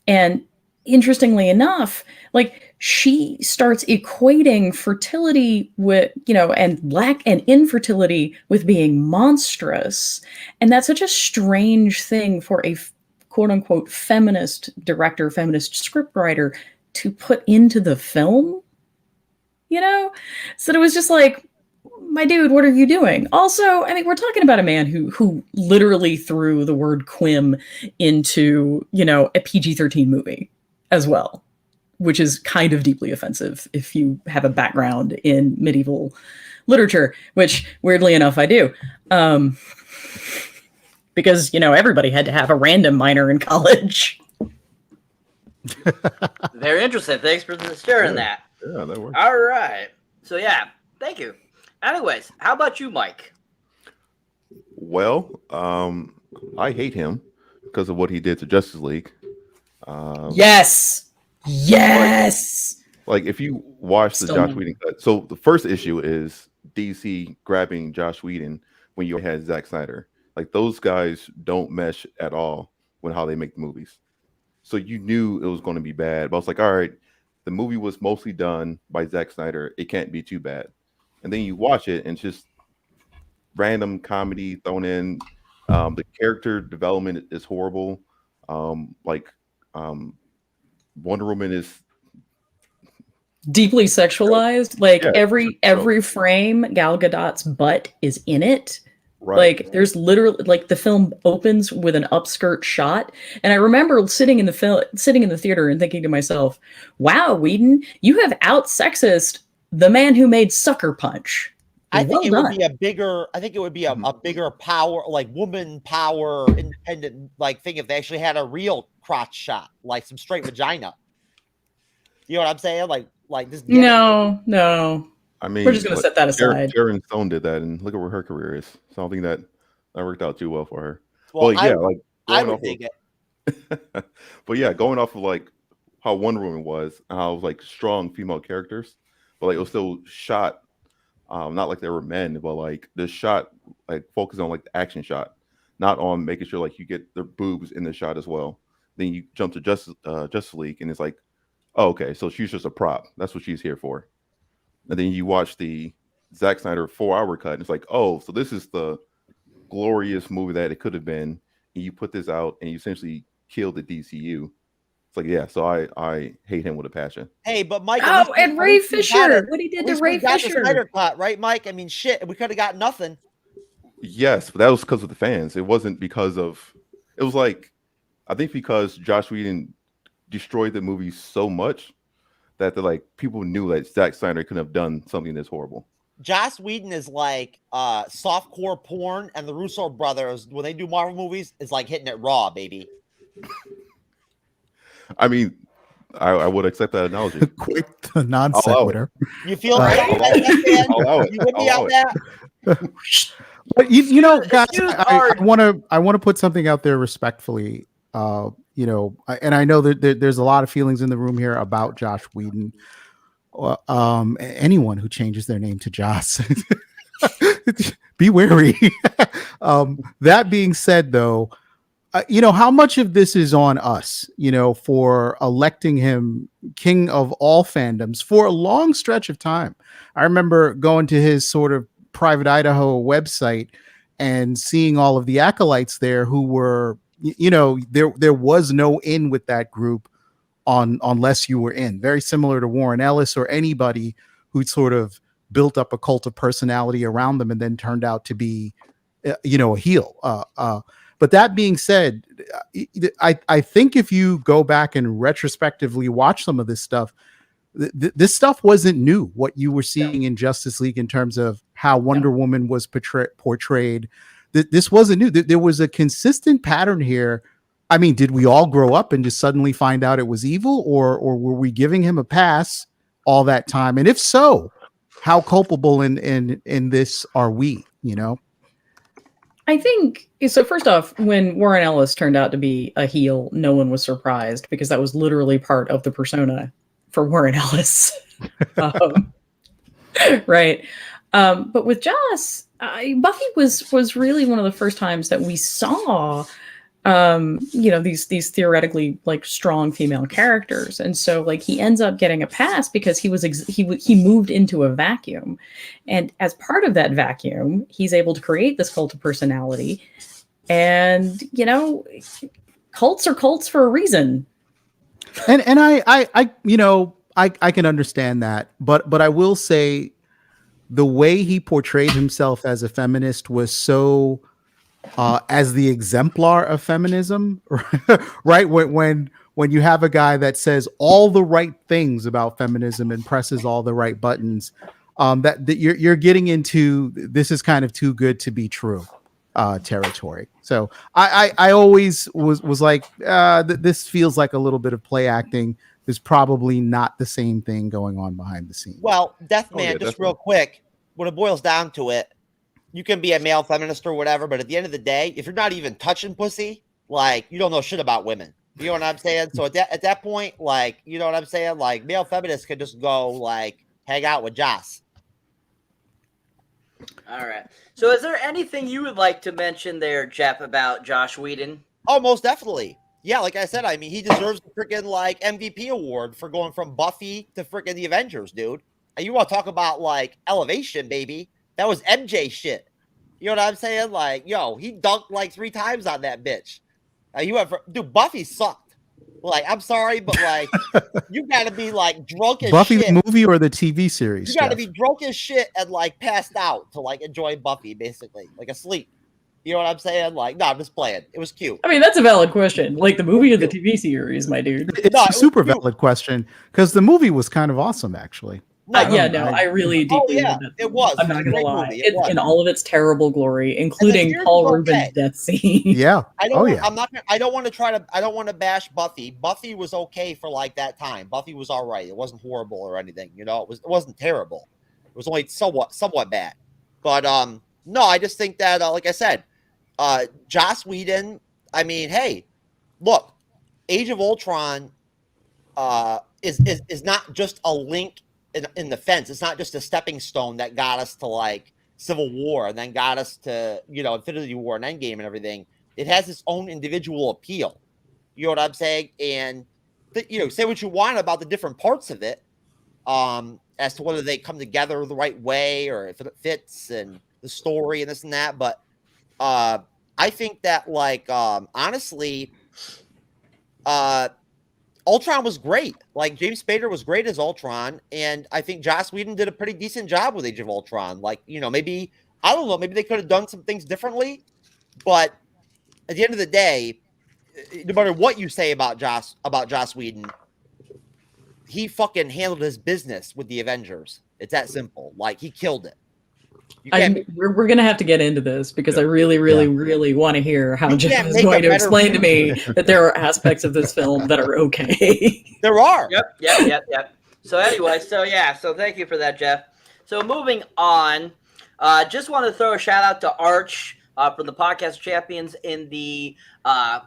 And interestingly enough, like she starts equating fertility with, and infertility with being monstrous. And that's such a strange thing for a quote unquote feminist director, feminist scriptwriter to put into the film, So it was just like, my dude, what are you doing? Also, I mean, we're talking about a man who literally threw the word quim into, a PG-13 movie as well, which is kind of deeply offensive if you have a background in medieval literature, which weirdly enough I do. Because, everybody had to have a random minor in college. Very interesting. Thanks for sharing that. Yeah, that works. All right. So, yeah, thank you. Anyways, how about you, Myke? Well, I hate him because of what he did to Justice League. Yes. Like if you watch the Josh Whedon cut, so the first issue is DC grabbing Josh Whedon when you had Zack Snyder. Like those guys don't mesh at all with how they make the movies. So you knew it was going to be bad. But I was like, all right, the movie was mostly done by Zack Snyder. It can't be too bad. And then you watch it and it's just random comedy thrown in. The character development is horrible. Wonder Woman is deeply sexualized. Like every frame, Gal Gadot's butt is in it. Right. Like there's literally like the film opens with an upskirt shot, and I remember sitting in the theater and thinking to myself, "Wow, Whedon, you have out sexist the man who made Sucker Punch." I think it would be a bigger power, like woman power, independent like thing if they actually had a real crotch shot, like some straight vagina. You know what I'm saying? Like this. No. I mean, we're just going to set that aside. Sharon Stone did that, and look at where her career is. Something that worked out too well for her. Well, yeah, I would dig it. But yeah, going off of like how Wonder Woman was, and how it was like strong female characters, but like it was still shot, not like they were men, but like the shot like focused on like the action shot, not on making sure like you get their boobs in the shot as well. Then you jump to Justice League, and it's like, oh, okay, so she's just a prop. That's what she's here for. And then you watch the Zack Snyder 4-hour cut, and it's like, oh, so this is the glorious movie that it could have been, and you put this out and you essentially killed the DCU. It's like, yeah, so I hate him with a passion. Hey, but Mike. Oh, and Ray Fisher. What he did to Ray Fisher. The Snyder Cut, right, Mike? I mean, shit, we could have got nothing. Yes, but that was because of the fans. It wasn't because of. It was like, I think because Josh Whedon destroyed the movie so much that people knew that Zack Snyder couldn't have done something this horrible. Joss Whedon is like softcore porn, and the Russo brothers, when they do Marvel movies, is like hitting it raw, baby. I mean, I would accept that analogy. Quick non sequitur. You feel right? You with me on that? But you know, guys, I want to put something out there respectfully. You know, and I know that there's a lot of feelings in the room here about Josh Whedon. Anyone who changes their name to Joss, be wary. That being said, though, you know, how much of this is on us, you know, for electing him king of all fandoms for a long stretch of time. I remember going to his sort of Private Idaho website and seeing all of the acolytes there who were, you know, there was no in with that group unless you were in. Very similar to Warren Ellis or anybody who sort of built up a cult of personality around them and then turned out to be, you know, a heel. But that being said, I think if you go back and retrospectively watch some of this stuff, this stuff wasn't new. What you were seeing in Justice League in terms of how Wonder Woman was portrayed, this wasn't new. There was a consistent pattern here. I mean, did we all grow up and just suddenly find out it was evil, or were we giving him a pass all that time? And if so, how culpable in this are we? You know. I think so. First off, when Warren Ellis turned out to be a heel, no one was surprised because that was literally part of the persona for Warren Ellis. Right. But with Joss, Buffy was really one of the first times that we saw, you know, these theoretically like strong female characters. And so like he ends up getting a pass because he moved into a vacuum. And as part of that vacuum, he's able to create this cult of personality. And, you know, cults are cults for a reason. And I you know, I can understand that, but I will say the way he portrayed himself as a feminist was so as the exemplar of feminism, right? When you have a guy that says all the right things about feminism and presses all the right buttons, that you're getting into this is kind of too good to be true territory. So I always was like, this feels like a little bit of play acting. There's probably not the same thing going on behind the scenes. Well, Deathman, just real quick, when it boils down to it, you can be a male feminist or whatever, but at the end of the day, if you're not even touching pussy, like, you don't know shit about women. You know what I'm saying? So at that point, like, you know what I'm saying? Like, male feminists could just go, like, hang out with Joss. All right. So is there anything you would like to mention there, Jeff, about Josh Whedon? Oh, most definitely. Yeah, like I said, I mean, he deserves the freaking, like, MVP award for going from Buffy to freaking the Avengers, dude. And you want to talk about, like, elevation, baby. That was MJ shit. You know what I'm saying? Like, yo, he dunked, like, 3 times on that bitch. Dude, Buffy sucked. Like, I'm sorry, but, like, you got to be, like, drunk as Buffy shit. the movie or the TV series? You got to be drunk as shit and, like, passed out to, like, enjoy Buffy, basically. Like, asleep. You know what I'm saying? Like, no, I'm just playing. It was cute. I mean, that's a valid question. Like the movie or the TV series, my dude. It's a super valid question because the movie was kind of awesome, actually. I really deeply. It was. I'm not gonna lie. Movie. It's in all of its terrible glory, including Paul Rubin's death scene. Yeah. I don't want to bash Buffy. Buffy was okay for like that time. Buffy was all right. It wasn't horrible or anything. You know, it wasn't terrible. It was only somewhat bad. But no, I just think that like I said, Joss Whedon. I mean, hey, look, Age of Ultron is not just a link in the fence. It's not just a stepping stone that got us to like Civil War and then got us to, you know, Infinity War and Endgame and everything. It has its own individual appeal. You know what I'm saying? And you know, say what you want about the different parts of it, as to whether they come together the right way or if it fits and the story and this and that. But I think that, like, honestly, Ultron was great. Like, James Spader was great as Ultron, and I think Joss Whedon did a pretty decent job with Age of Ultron. Like, maybe, I don't know, maybe they could have done some things differently, but at the end of the day, no matter what you say about Joss Whedon, he fucking handled his business with the Avengers. It's that simple. Like, he killed it. We're going to have to get into this because I really, really want to hear how Jeff is going to explain to me that there are aspects of this film that are okay. There are. Yep. So anyway, so thank you for that, Jeff. So moving on, just want to throw a shout out to Arch from the Podcast Champions in the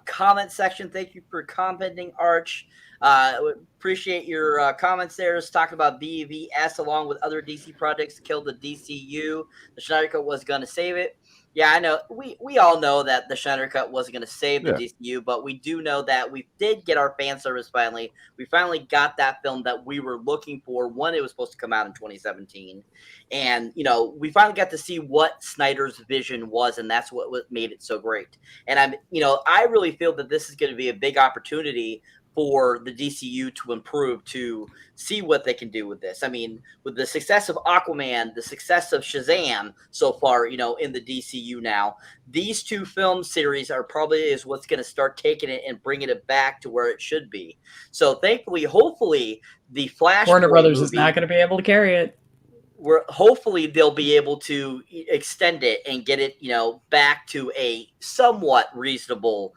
comment section. Thank you for commenting, Arch. Appreciate your comments there. Just talking about BVS along with other DC projects killed the DCU. The Schneider Cut was going to save it. Yeah, I know. We all know that the Schneider Cut wasn't going to save the DCU, but we do know that we did get our fan service finally. We finally got that film that we were looking for when it was supposed to come out in 2017. And, we finally got to see what Snyder's vision was, and that's what made it so great. And I really feel that this is going to be a big opportunity for the DCU to improve, to see what they can do with this. I mean, with the success of Aquaman, the success of Shazam so far, in the DCU now, these two film series are probably what's going to start taking it and bringing it back to where it should be. So thankfully, hopefully, the Flash Warner Brothers is not going to be able to carry it. Hopefully they'll be able to extend it and get it, back to a somewhat reasonable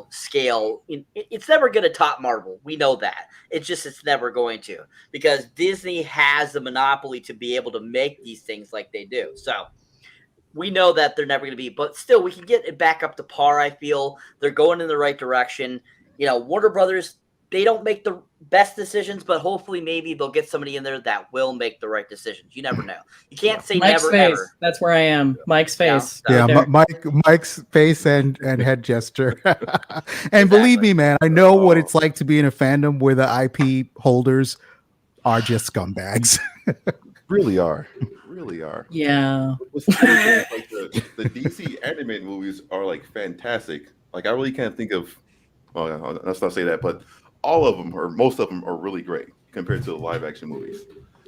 scale. It's never going to top Marvel. We know that. It's never going to, because Disney has the monopoly to be able to make these things like they do. So we know that they're never going to be, but still we can get it back up to par. I feel they're going in the right direction. Warner Brothers, they don't make the best decisions, but hopefully maybe they'll get somebody in there that will make the right decisions. You never know. You can't say Mike's never, face. ever. That's where I am. Mike's face. Mike's face and head gesture. And believe me, man, I know what it's like to be in a fandom where the IP holders are just scumbags. Really are. Yeah. Like the DC animated movies are like fantastic. Like, I really can't think of, well, let's not say that, but all of them, or most of them, are really great compared to the live action movies.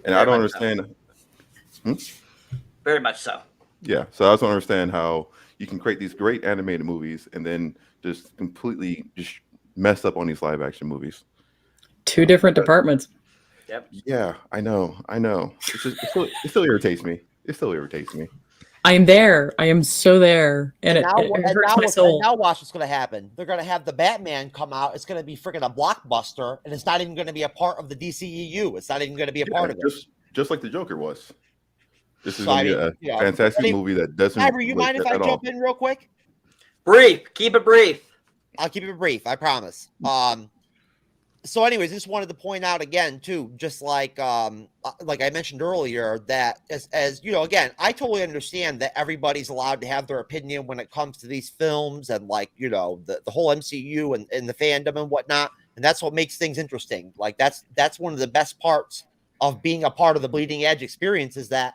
And I don't understand. Very much so. Yeah. So I just don't understand how you can create these great animated movies and then just completely just mess up on these live action movies. Two different departments. Yep. Yeah, I know. It still irritates me. I am there. I am so there. And it hurts my soul. Now watch what's going to happen. They're going to have the Batman come out. It's going to be freaking a blockbuster, and it's not even going to be a part of the DCEU. It's not even going to be a part of it. Just like the Joker was. This is going to be a fantastic movie that doesn't. Cyber, you mind if I jump in real quick? Brief. Keep it brief. I'll keep it brief. I promise. So anyways, just wanted to point out again too, just like I mentioned earlier, that as again, I totally understand that everybody's allowed to have their opinion when it comes to these films and the whole MCU and the fandom and whatnot. And that's what makes things interesting. Like that's one of the best parts of being a part of the Bleeding Edge experience, is that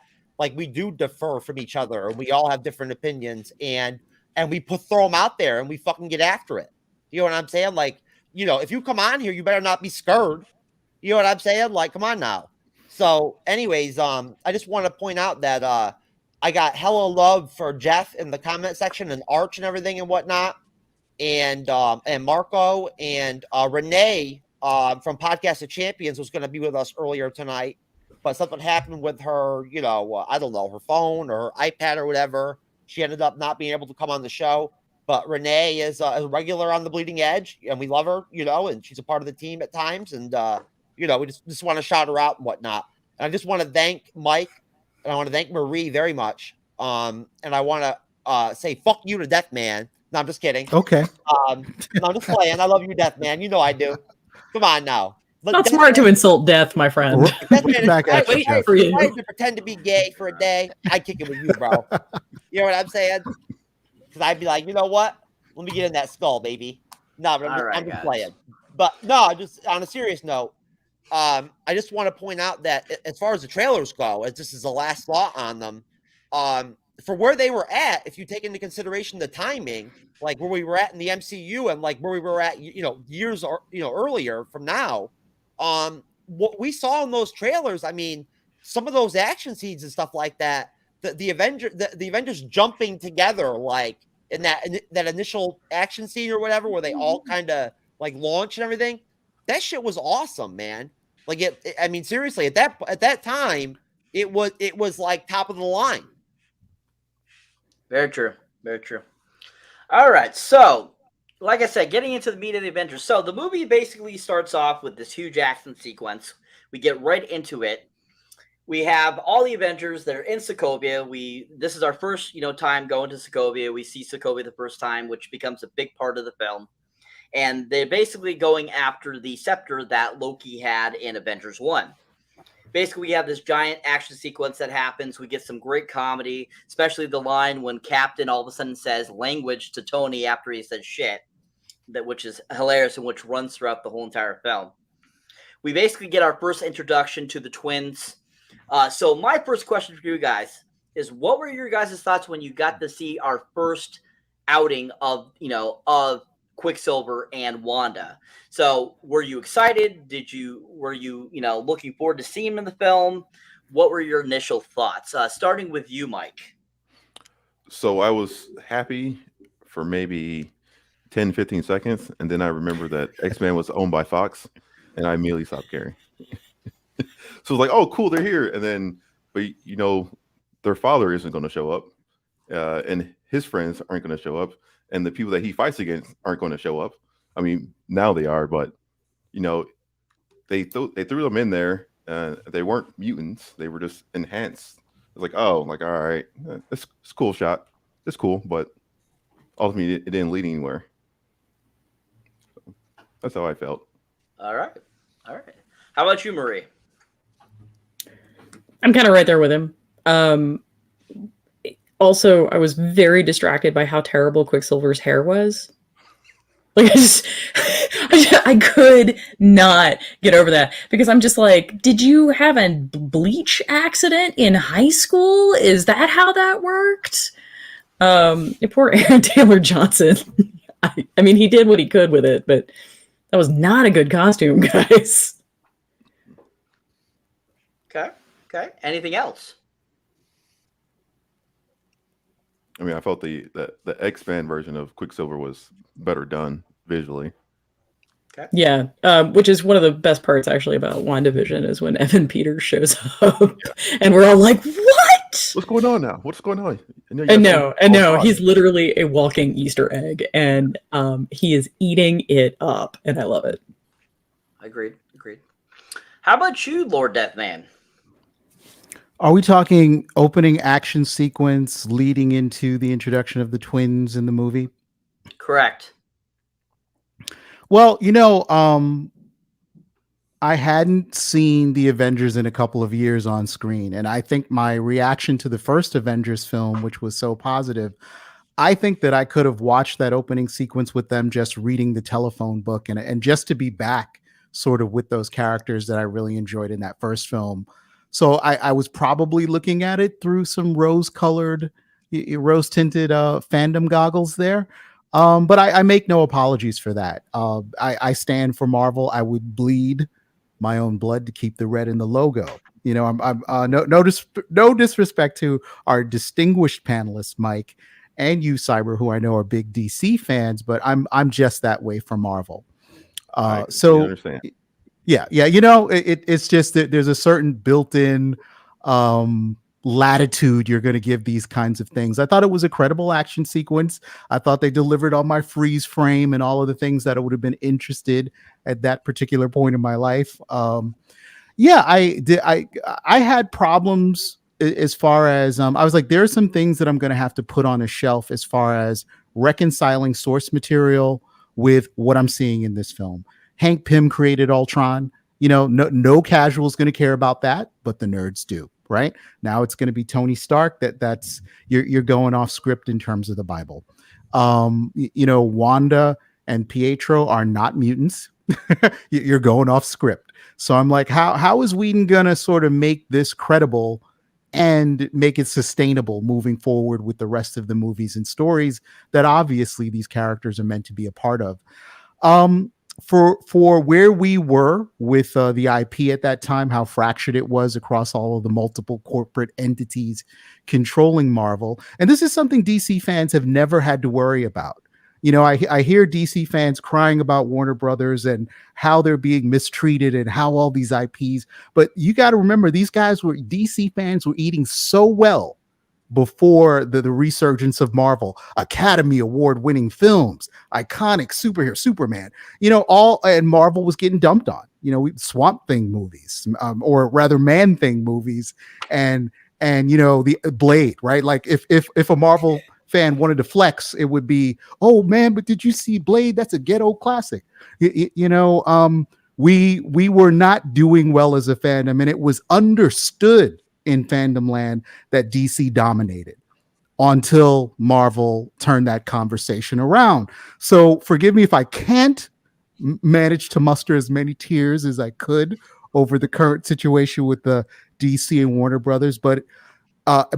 we do defer from each other and we all have different opinions and we throw them out there and we fucking get after it. You know what I'm saying? If you come on here, you better not be scared. You know what I'm saying? Come on now. So anyways, I just want to point out that I got hella love for Jeff in the comment section and Arch and everything and whatnot. And Marco and Renee from Podcast of Champions was going to be with us earlier tonight, but something happened with her, I don't know, her phone or her iPad or whatever. She ended up not being able to come on the show. But Renee is a regular on the Bleeding Edge, and we love her, and she's a part of the team at times. And, we just want to shout her out and whatnot. And I just want to thank Mike, and I want to thank Marie very much. And I want to say, fuck you to Death Man. No, I'm just kidding. Okay. No, I'm just playing. I love you, Death Man. You know I do. Come on now. Not smart to insult death, my friend. Back at you, Jeff. If I had to pretend to be gay for a day, I'd kick it with you, bro. You know what I'm saying? Because I'd be like, you know what? Let me get in that skull, baby. No, but I'm just playing. But no, just on a serious note, I just want to point out that as far as the trailers go, as this is the last thought on them, for where they were at, if you take into consideration the timing, like where we were at in the MCU and like where we were at, years or earlier from now, what we saw in those trailers, I mean, some of those action scenes and stuff like that, the Avengers jumping together, like in that initial action scene or whatever, where they all kind of like launch and everything, that shit was awesome, man. Like I mean, seriously, at that time, it was like top of the line. Very true. Very true. All right. So, like I said, getting into the meat of the Avengers. So the movie basically starts off with this huge action sequence. We get right into it. We have all the Avengers that are in Sokovia. This is our first, time going to Sokovia. We see Sokovia the first time, which becomes a big part of the film. And they're basically going after the scepter that Loki had in Avengers 1. Basically, we have this giant action sequence that happens. We get some great comedy, especially the line when Captain all of a sudden says language to Tony after he says shit, which is hilarious and which runs throughout the whole entire film. We basically get our first introduction to the twins. So my first question for you guys is, what were your guys' thoughts when you got to see our first outing of Quicksilver and Wanda? So were you excited? Were you looking forward to seeing him in the film? What were your initial thoughts? Starting with you, Myke. So I was happy for maybe 10, 15 seconds. And then I remember that X-Men was owned by Fox and I immediately stopped caring. So it was like, oh, cool, they're here. And then, but their father isn't going to show up. And his friends aren't going to show up. And the people that he fights against aren't going to show up. I mean, now they are, but they threw them in there. They weren't mutants; they were just enhanced. It's like, oh, like all right, it's a cool shot. It's cool, but ultimately it didn't lead anywhere. So that's how I felt. All right. How about you, Marie? I'm kind of right there with him. Also, I was very distracted by how terrible Quicksilver's hair was. Like, I could not get over that because I'm just like, did you have a bleach accident in high school? Is that how that worked? Poor Aaron Taylor Johnson. I mean, he did what he could with it, but that was not a good costume, guys. Okay. Anything else? I mean, I felt the X-Men version of Quicksilver was better done visually. Okay. Yeah, which is one of the best parts actually about WandaVision is when Evan Peters shows up, and we're all like, "What? What's going on now? What's going on?" And no, he's literally a walking Easter egg, and he is eating it up, and I love it. Agreed. How about you, Lord Deathman? Are we talking opening action sequence leading into the introduction of the twins in the movie? Correct. Well, I hadn't seen the Avengers in a couple of years on screen, and I think my reaction to the first Avengers film, which was so positive, I think that I could have watched that opening sequence with them just reading the telephone book and just to be back sort of with those characters that I really enjoyed in that first film. So I was probably looking at it through some rose-tinted fandom goggles there. But I make no apologies for that. I stand for Marvel. I would bleed my own blood to keep the red in the logo. No disrespect to our distinguished panelists, Myke, and you, Cyber, who I know are big DC fans, but I'm just that way for Marvel. So understand. Yeah. It's just that there's a certain built-in latitude you're going to give these kinds of things. I thought it was a credible action sequence. I thought they delivered on my freeze frame and all of the things that I would have been interested at that particular point in my life. I had problems as far as I was like, there are some things that I'm going to have to put on a shelf as far as reconciling source material with what I'm seeing in this film. Hank Pym created Ultron. No casual is going to care about that, but the nerds do. Right now, it's going to be Tony Stark. That's you're going off script in terms of the Bible. Wanda and Pietro are not mutants. You're going off script. So I'm like, how is Whedon gonna sort of make this credible and make it sustainable moving forward with the rest of the movies and stories that obviously these characters are meant to be a part of. For where we were with the IP at that time, how fractured it was across all of the multiple corporate entities controlling Marvel, and this is something DC fans have never had to worry about. You know, I hear DC fans crying about Warner Brothers and how they're being mistreated and how all these IPs, but you got to remember these guys were DC fans were eating so well before the resurgence of Marvel, Academy Award winning films, iconic superhero, Superman, you know, all, and Marvel was getting dumped on, you know, Swamp Thing movies, or rather Man Thing movies, and you know, the Blade, right? Like if a Marvel fan wanted to flex, it would be, oh man, but did you see Blade? That's a ghetto classic. You know, we were not doing well as a fandom, and it was understood in fandom land that DC dominated until Marvel turned that conversation around. So forgive me if I can't manage to muster as many tears as I could over the current situation with the DC and Warner Brothers, but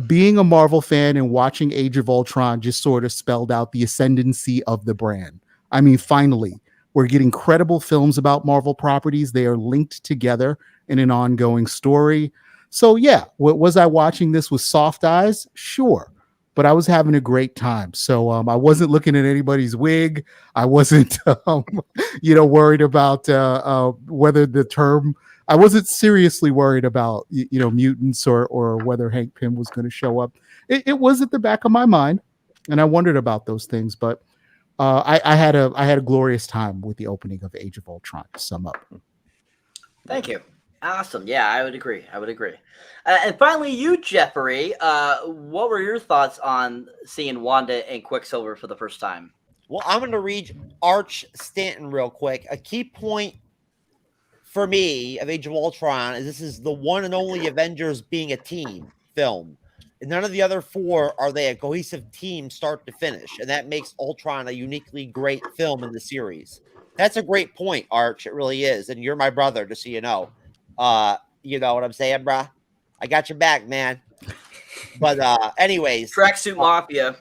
being a Marvel fan and watching Age of Ultron just sort of spelled out the ascendancy of the brand. I mean, finally, we're getting credible films about Marvel properties. They are linked together in an ongoing story. So yeah, was I watching this with soft eyes? Sure. But I was having a great time. So I wasn't looking at anybody's wig. I wasn't, you know, worried about whether the term, I wasn't seriously worried about, you know, mutants or whether Hank Pym was going to show up. It was at the back of my mind, and I wondered about those things. But I had a glorious time with the opening of Age of Ultron, to sum up. Thank you. Awesome. Yeah, I would agree. And finally, you, Jeffrey, what were your thoughts on seeing Wanda and Quicksilver for the first time? Well, I'm going to read Arch Stanton real quick. A key point for me of Age of Ultron is this is the one and only Avengers being a team film. And none of the other four are they a cohesive team start to finish. And that makes Ultron a uniquely great film in the series. That's a great point, Arch. It really is. And you're my brother, just so you know. You know what I'm saying, bruh? I got your back, man. But anyways. Tracksuit Mafia.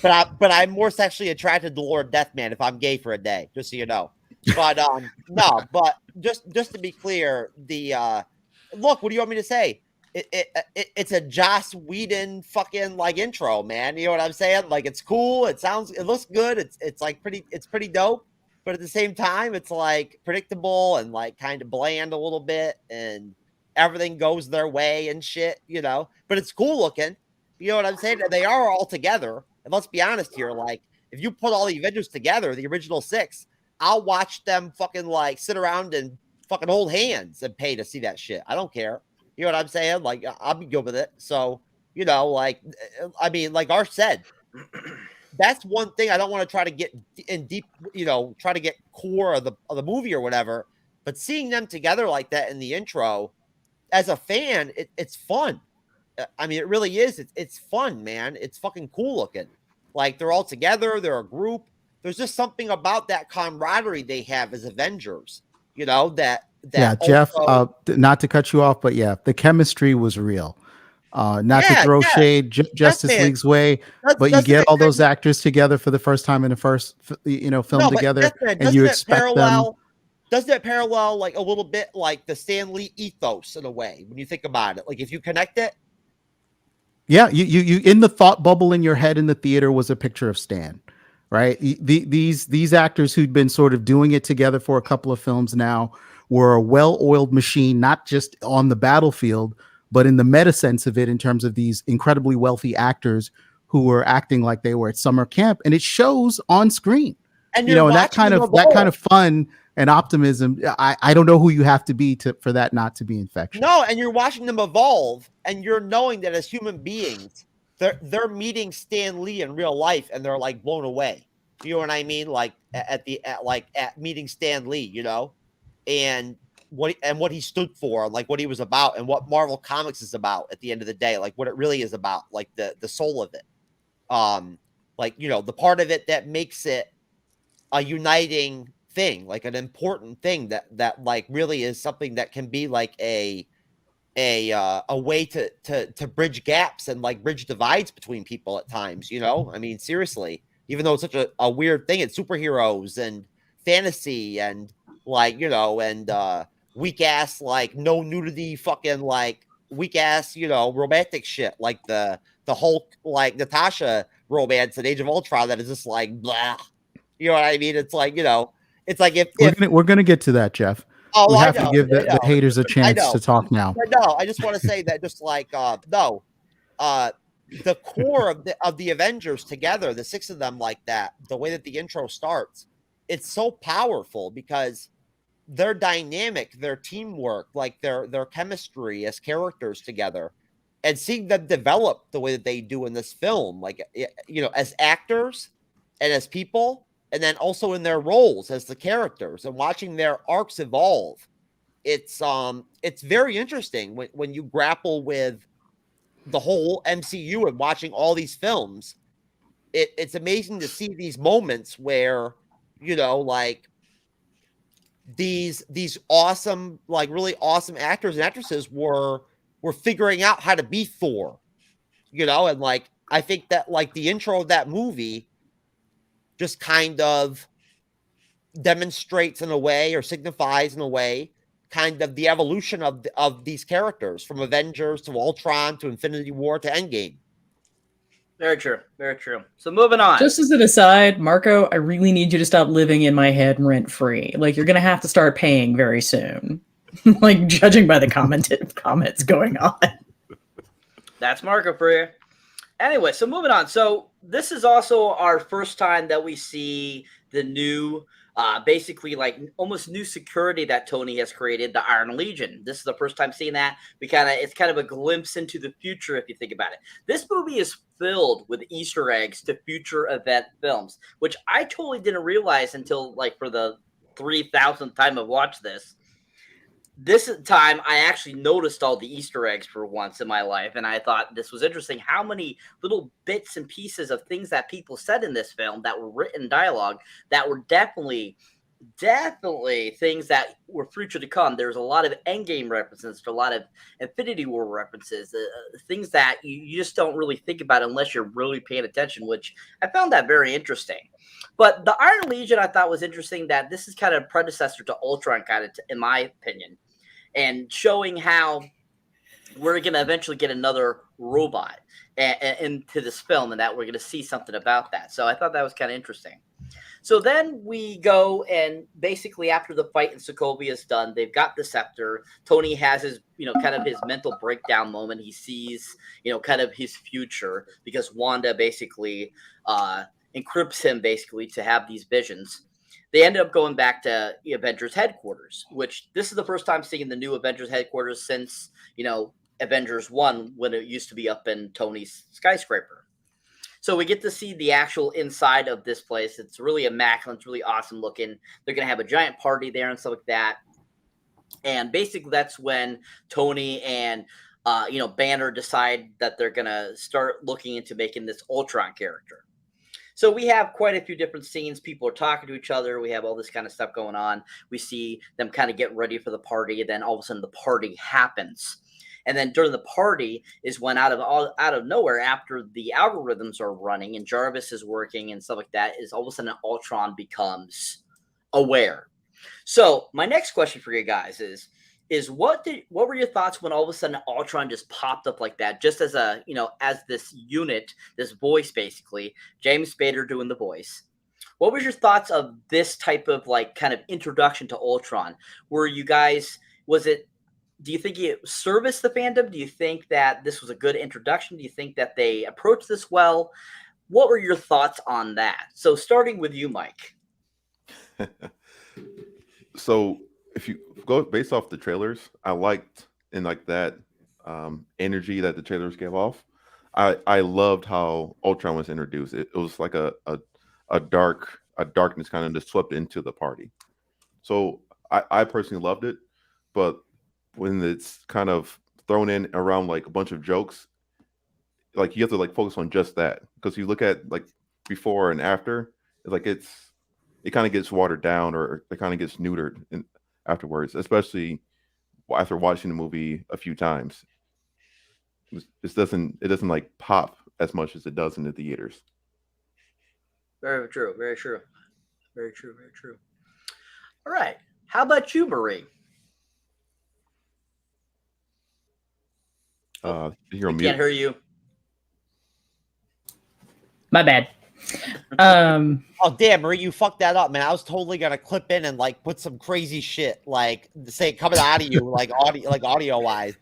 But I'm more sexually attracted to Lord Deathman if I'm gay for a day, just so you know. But no, but just to be clear, the look, what do you want me to say? It's a Joss Whedon fucking like intro, man. You know what I'm saying? Like it's cool, it looks good, it's like pretty dope. But at the same time, it's like predictable and like kind of bland a little bit, and everything goes their way and shit, you know. But it's cool looking. You know what I'm saying? They are all together. And let's be honest here, like if you put all the Avengers together, the original 6, I'll watch them fucking like sit around and fucking hold hands and pay to see that shit. I don't care. You know what I'm saying? Like I'll be good with it. So, you know, like I mean, like Arch said, that's one thing I don't want to try to get in deep, you know, try to get core of the movie or whatever. But seeing them together like that in the intro, as a fan, it's fun. I mean, it really is. It's fun, man. It's fucking cool looking. Like they're all together. They're a group. There's just something about that camaraderie they have as Avengers. You know that. Yeah, Jeff. Not to cut you off, but yeah, the chemistry was real. Not to throw shade Justice League's way, but you get all those actors together for the first time in the first, you know, film together, and you expect them. Doesn't that parallel like a little bit like the Stan Lee ethos in a way when you think about it? Like if you connect it. Yeah, you in the thought bubble in your head in the theater was a picture of Stan, right? These actors who'd been sort of doing it together for a couple of films now were a well-oiled machine, not just on the battlefield, but in the meta sense of it, in terms of these incredibly wealthy actors who were acting like they were at summer camp, and it shows on screen. And you know, and that kind of fun and optimism. I don't know who you have to be for that not to be infectious. No, and you're watching them evolve, and you're knowing that as human beings, they're meeting Stan Lee in real life, and they're like blown away. You know what I mean? Like at meeting Stan Lee, you know, and what he stood for, like what he was about, and what Marvel Comics is about at the end of the day, like what it really is about, like the soul of it. Like, you know, the part of it that makes it a uniting thing, like an important thing that like really is something that can be like a a way to bridge gaps and like bridge divides between people at times, you know? I mean, seriously, even though it's such a weird thing, it's superheroes and fantasy and like, you know, and weak ass like no nudity fucking like weak ass, you know, romantic shit like the Hulk like Natasha romance in Age of Ultron that is just like blah. You know what I mean? It's like, you know, it's like if We're gonna get to that, Jeff. Oh, We I have know, to give the haters a I chance know. to talk now. But no, I just want to say that just like the core of the Avengers together, the 6 of them like that, the way that the intro starts, it's so powerful because their dynamic, their teamwork, like their chemistry as characters together, and seeing them develop the way that they do in this film, like you know, as actors and as people, and then also in their roles as the characters and watching their arcs evolve. It's very interesting when you grapple with the whole MCU and watching all these films. It's amazing to see these moments where, you know, like these awesome, like really awesome actors and actresses were figuring out how to be Thor, you know, and like I think that like the intro of that movie just kind of demonstrates in a way or signifies in a way kind of the evolution of these characters from Avengers to Ultron to Infinity War to Endgame. Very true. Very true. So moving on. Just as an aside, Marco, I really need you to stop living in my head rent free. Like you're gonna have to start paying very soon. Like judging by the comments going on. That's Marco for you. Anyway, so moving on. So this is also our first time that we see the new, basically like almost new security that Tony has created, the Iron Legion. This is the first time seeing that. It's kind of a glimpse into the future if you think about it. This movie is filled with Easter eggs to future event films, which I totally didn't realize until like for the 3,000th time I've watched this. This time, I actually noticed all the Easter eggs for once in my life, and I thought this was interesting how many little bits and pieces of things that people said in this film that were written dialogue that were definitely things that were future to come. There's a lot of Endgame references, a lot of Infinity War references, things that you just don't really think about unless you're really paying attention, which I found that very interesting. But the Iron Legion, I thought was interesting that this is kind of a predecessor to Ultron, kind of, in my opinion, and showing how we're going to eventually get another robot into this film and that we're going to see something about that. So I thought that was kind of interesting. So then we go and basically after the fight in Sokovia is done, they've got the scepter. Tony has his, kind of his mental breakdown moment. He sees, kind of his future because Wanda basically encrypts him basically to have these visions. They ended up going back to the Avengers headquarters, which this is the first time seeing the new Avengers headquarters since, Avengers 1 when it used to be up in Tony's skyscraper. So we get to see the actual inside of this place. It's really immaculate. It's really awesome looking. They're going to have a giant party there and stuff like that. And basically that's when Tony and, Banner decide that they're going to start looking into making this Ultron character. So we have quite a few different scenes. People are talking to each other. We have all this kind of stuff going on. We see them kind of get ready for the party. And then all of a sudden the party happens. And then during the party is when out of nowhere, after the algorithms are running and Jarvis is working and stuff like that, is all of a sudden Ultron becomes aware. So my next question for you guys is what were your thoughts when all of a sudden Ultron just popped up like that, just as a, as this unit, this voice, basically, James Spader doing the voice. What was your thoughts of this type of like kind of introduction to Ultron? Were you guys, do you think it serviced the fandom? Do you think that this was a good introduction? Do you think that they approached this well? What were your thoughts on that? So starting with you, Myke. So if you go based off the trailers, I liked and like that energy that the trailers gave off. I loved how Ultron was introduced. It was like a darkness kind of just swept into the party. So I personally loved it, but when it's kind of thrown in around like a bunch of jokes, like you have to like focus on just that, because you look at like before and after, like it kind of gets watered down or it kind of gets neutered afterwards, especially after watching the movie a few times. It doesn't like pop as much as it does in the theaters. Very true. Very true. Very true. Very true. All right. How about you, Marie? You're I on can't mute. hear you. My bad. Oh damn, Marie, you fucked that up, man. I was totally gonna clip in and like put some crazy shit, like say coming out of you, like audio wise.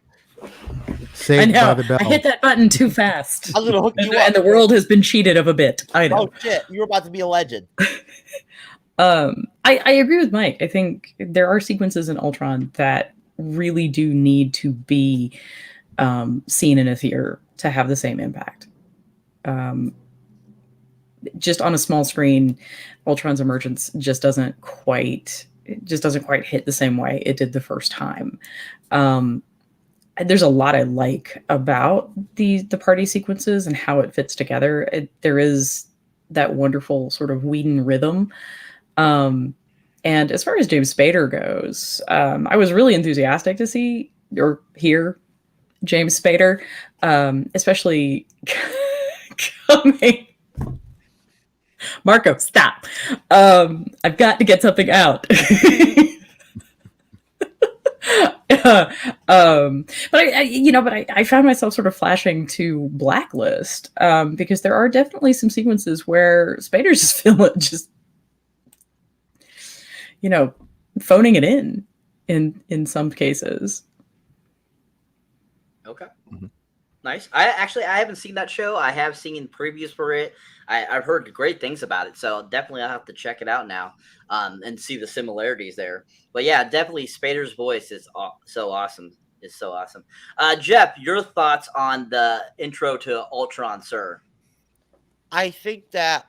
Saved I know. by the bell. I hit that button too fast. I was gonna hook you up. And the world has been cheated of a bit. I know. Oh shit, you were about to be a legend. I agree with Myke. I think there are sequences in Ultron that really do need to be seen in a theater to have the same impact. Just on a small screen, Ultron's emergence just doesn't quite hit the same way it did the first time. There's a lot I like about the party sequences and how it fits together. There is that wonderful sort of Whedon rhythm. And as far as James Spader goes, I was really enthusiastic to see or hear James Spader, especially coming. Marco, stop. I've got to get something out. But I found myself sort of flashing to Blacklist because there are definitely some sequences where Spader's just phoning it in some cases. Okay. Mm-hmm. Nice. I haven't seen that show. I have seen previews for it. I've heard great things about it, so definitely I'll have to check it out now and see the similarities there. But yeah, definitely Spader's voice is so awesome. It's so awesome. Jeff, your thoughts on the intro to Ultron, sir? I think that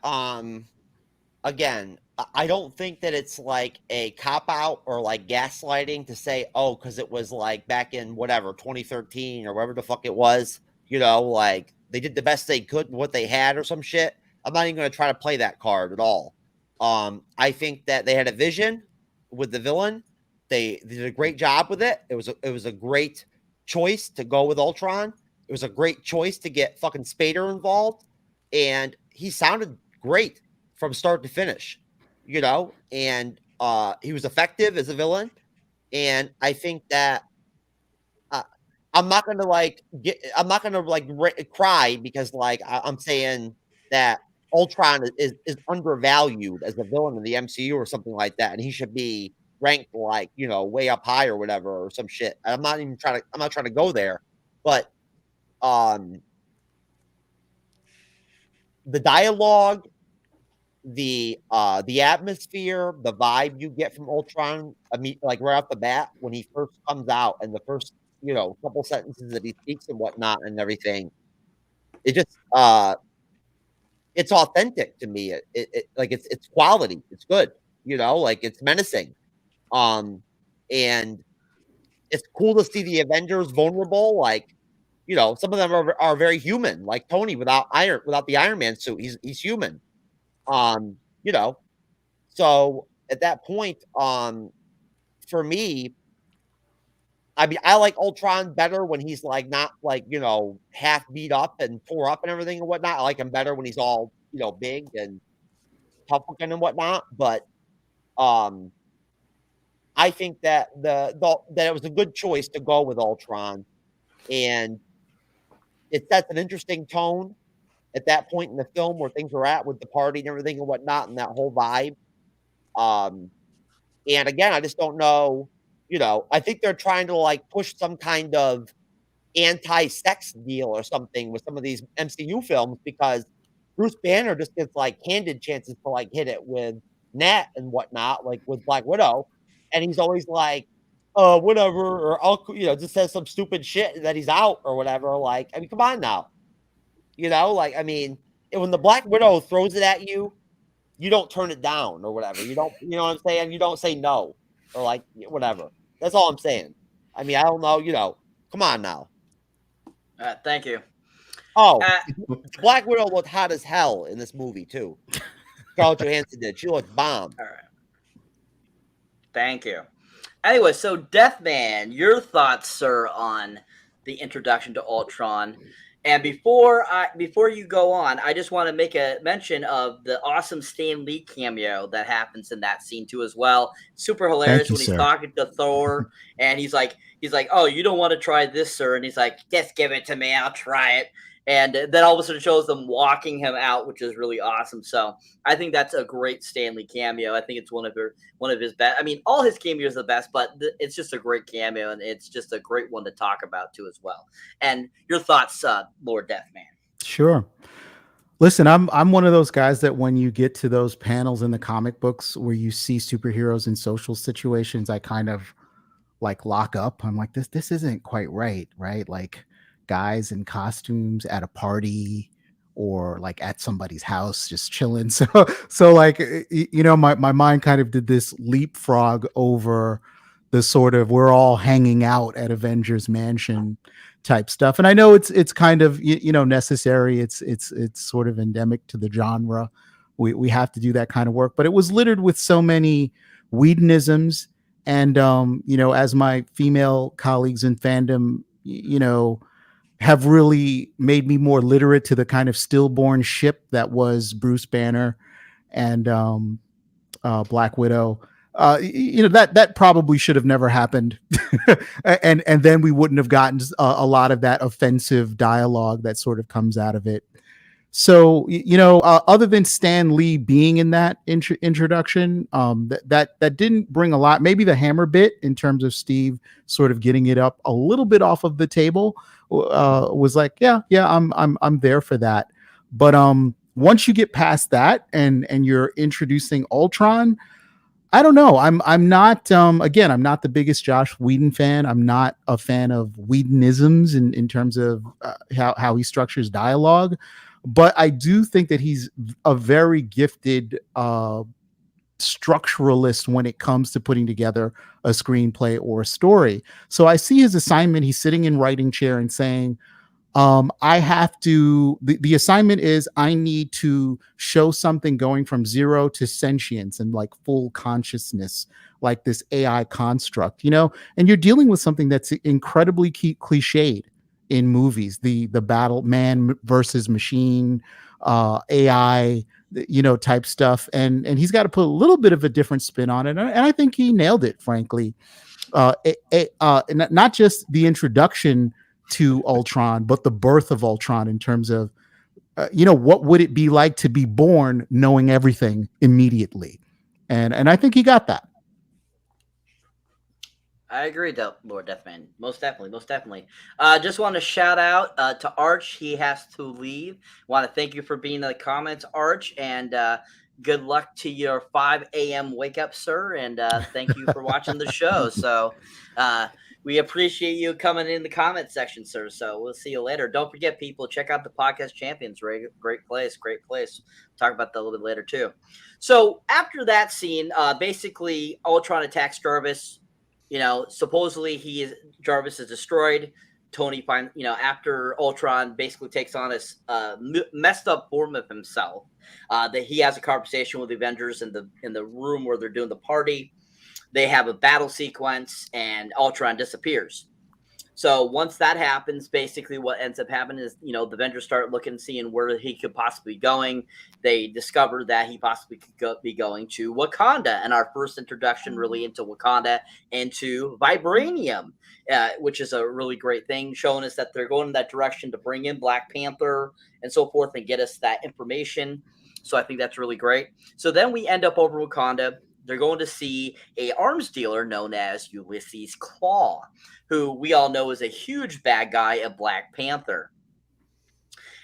again, I don't think that it's like a cop out or like gaslighting to say, oh, because it was like back in whatever 2013 or whatever the fuck it was, like they did the best they could with what they had or some shit. I'm not even going to try to play that card at all. I think that they had a vision with the villain. They did a great job with it. It was a great choice to go with Ultron. It was a great choice to get fucking Spader involved, and he sounded great from start to finish. And he was effective as a villain. And I think that I'm not gonna cry because I'm saying that Ultron is undervalued as a villain in the MCU or something like that, and he should be ranked way up high or whatever or some shit. I'm not trying to go there, but the dialogue, the atmosphere, the vibe you get from Ultron, like right off the bat when he first comes out and the first couple sentences that he speaks and whatnot and everything, it just it's authentic to me. It's quality. It's good. It's menacing. And it's cool to see the Avengers vulnerable. Some of them are very human, like Tony without the Iron Man suit. He's human. So at that point, for me, I mean, I like Ultron better when he's not half beat up and tore up and everything and whatnot. I like him better when he's all, big and tough looking and whatnot. But, I think that that it was a good choice to go with Ultron, and it sets an interesting tone at that point in the film where things are at with the party and everything and whatnot and that whole vibe. And again, I just don't know, I think they're trying to push some kind of anti-sex deal or something with some of these MCU films because Bruce Banner just gets handed chances to hit it with Nat and whatnot, with Black Widow. And he's always whatever, or I'll, just says some stupid shit that he's out or whatever. I mean, come on now. I mean, when the Black Widow throws it at you, you don't turn it down or whatever. You don't, you know what I'm saying? You don't say no or whatever. That's all I'm saying. I mean, I don't know, come on now. Thank you. Oh, Black Widow looked hot as hell in this movie too. Scarlett Johansson did. She looked bomb. All right. Thank you. Anyway, so Deathman, your thoughts, sir, on the introduction to Ultron. And before you go on, I just want to make a mention of the awesome Stan Lee cameo that happens in that scene too as well. Super hilarious you, when he's sir. talking to Thor and he's like, "Oh, you don't want to try this, sir?" And he's like, "Just give it to me, I'll try it." And then all of a sudden shows them walking him out, which is really awesome. So I think that's a great Stan Lee cameo. I think it's one of his best. I mean, all his cameos are the best, but it's just a great cameo, and it's just a great one to talk about too as well. And your thoughts, Lord Deathman? Sure. Listen, I'm one of those guys that when you get to those panels in the comic books where you see superheroes in social situations, I kind of like lock up. I'm like, this isn't quite right, right? Like guys in costumes at a party or like at somebody's house just chilling. So like, you know, my mind kind of did this leapfrog over the sort of we're all hanging out at Avengers Mansion type stuff. And I know it's kind of, you know, necessary. It's sort of endemic to the genre. We have to do that kind of work, but it was littered with so many Whedonisms. And, you know, as my female colleagues in fandom, you know, have really made me more literate to the kind of stillborn ship that was Bruce Banner and Black Widow. You know, that probably should have never happened. and then we wouldn't have gotten a lot of that offensive dialogue that sort of comes out of it. So, you know, other than Stan Lee being in that introduction, that didn't bring a lot. Maybe the hammer bit in terms of Steve sort of getting it up a little bit off of the table was like, yeah, I'm there for that. But once you get past that and you're introducing Ultron, I don't know. I'm not again, I'm not the biggest Joss Whedon fan. I'm not a fan of Whedonisms in terms of how he structures dialogue. But I do think that he's a very gifted structuralist when it comes to putting together a screenplay or a story. So I see his assignment. He's sitting in writing chair and saying, I have to, the assignment is I need to show something going from zero to sentience and like full consciousness, like this AI construct, you know, and you're dealing with something that's incredibly cliched in movies, the battle man versus machine, AI, you know, type stuff. And he's got to put a little bit of a different spin on it. And I think he nailed it, frankly. Not just the introduction to Ultron, but the birth of Ultron in terms of, you know, what would it be like to be born knowing everything immediately? And I think he got that. I agree, Lord Deathman. Most definitely. Just want to shout out to Arch. He has to leave. Want to thank you for being in the comments, Arch, and good luck to your 5 a.m. wake up, sir. And thank you for watching the show. So we appreciate you coming in the comment section, sir. So we'll see you later. Don't forget, people, check out the Podcast Champions. Great place. Talk about that a little bit later, too. So after that scene, basically, Ultron attacks Jarvis. You know, supposedly Jarvis is destroyed. Tony finds, you know, after Ultron basically takes on this messed up form of himself, that he has a conversation with the Avengers in the room where they're doing the party. They have a battle sequence, and Ultron disappears. So once that happens, basically what ends up happening is, you know, the Avengers start looking, seeing where he could possibly be going. They discover that he possibly could be going to Wakanda, and our first introduction really into Wakanda, into vibranium, which is a really great thing, showing us that they're going in that direction to bring in Black Panther and so forth and get us that information. So I think that's really great. So then we end up over Wakanda. They're going to see a arms dealer known as Ulysses Claw, who we all know is a huge bad guy of Black Panther.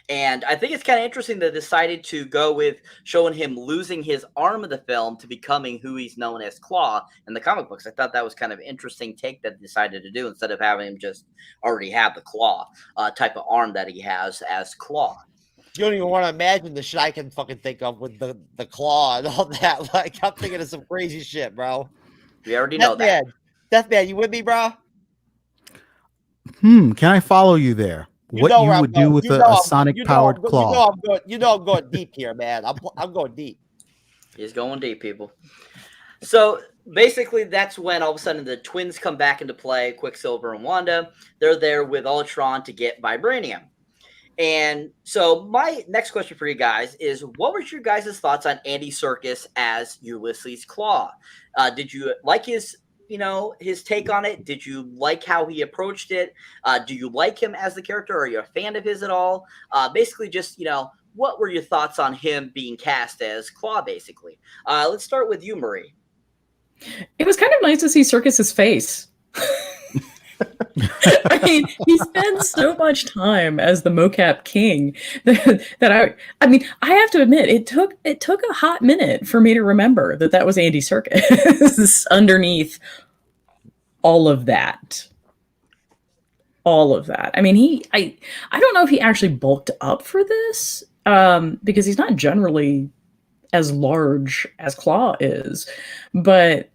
And I think it's kind of interesting they decided to go with showing him losing his arm in the film to becoming who he's known as Claw in the comic books. I thought that was kind of an interesting take that they decided to do instead of having him just already have the claw type of arm that he has as Claw. You don't even want to imagine the shit I can fucking think of with the claw and all that. Like, I'm thinking of some crazy shit, bro. We already know that. Deathman, you with me, bro? Can I follow you there? What you would do with a sonic-powered claw? You know I'm going deep here, man. I'm going deep. He's going deep, people. So basically, that's when all of a sudden the twins come back into play, Quicksilver and Wanda. They're there with Ultron to get vibranium. And so my next question for you guys is, what was your guys' thoughts on Andy Serkis as Ulysses Claw? Did you like his take on it? Did you like how he approached it? Do you like him as the character? Are you a fan of his at all? Basically, just, what were your thoughts on him being cast as Claw, basically? Let's start with you, Marie. It was kind of nice to see Serkis's face. I mean, he spends so much time as the mocap king that I have to admit, it took a hot minute for me to remember that was Andy Serkis underneath all of that. I mean, I don't know if he actually bulked up for this, because he's not generally as large as Claw is, but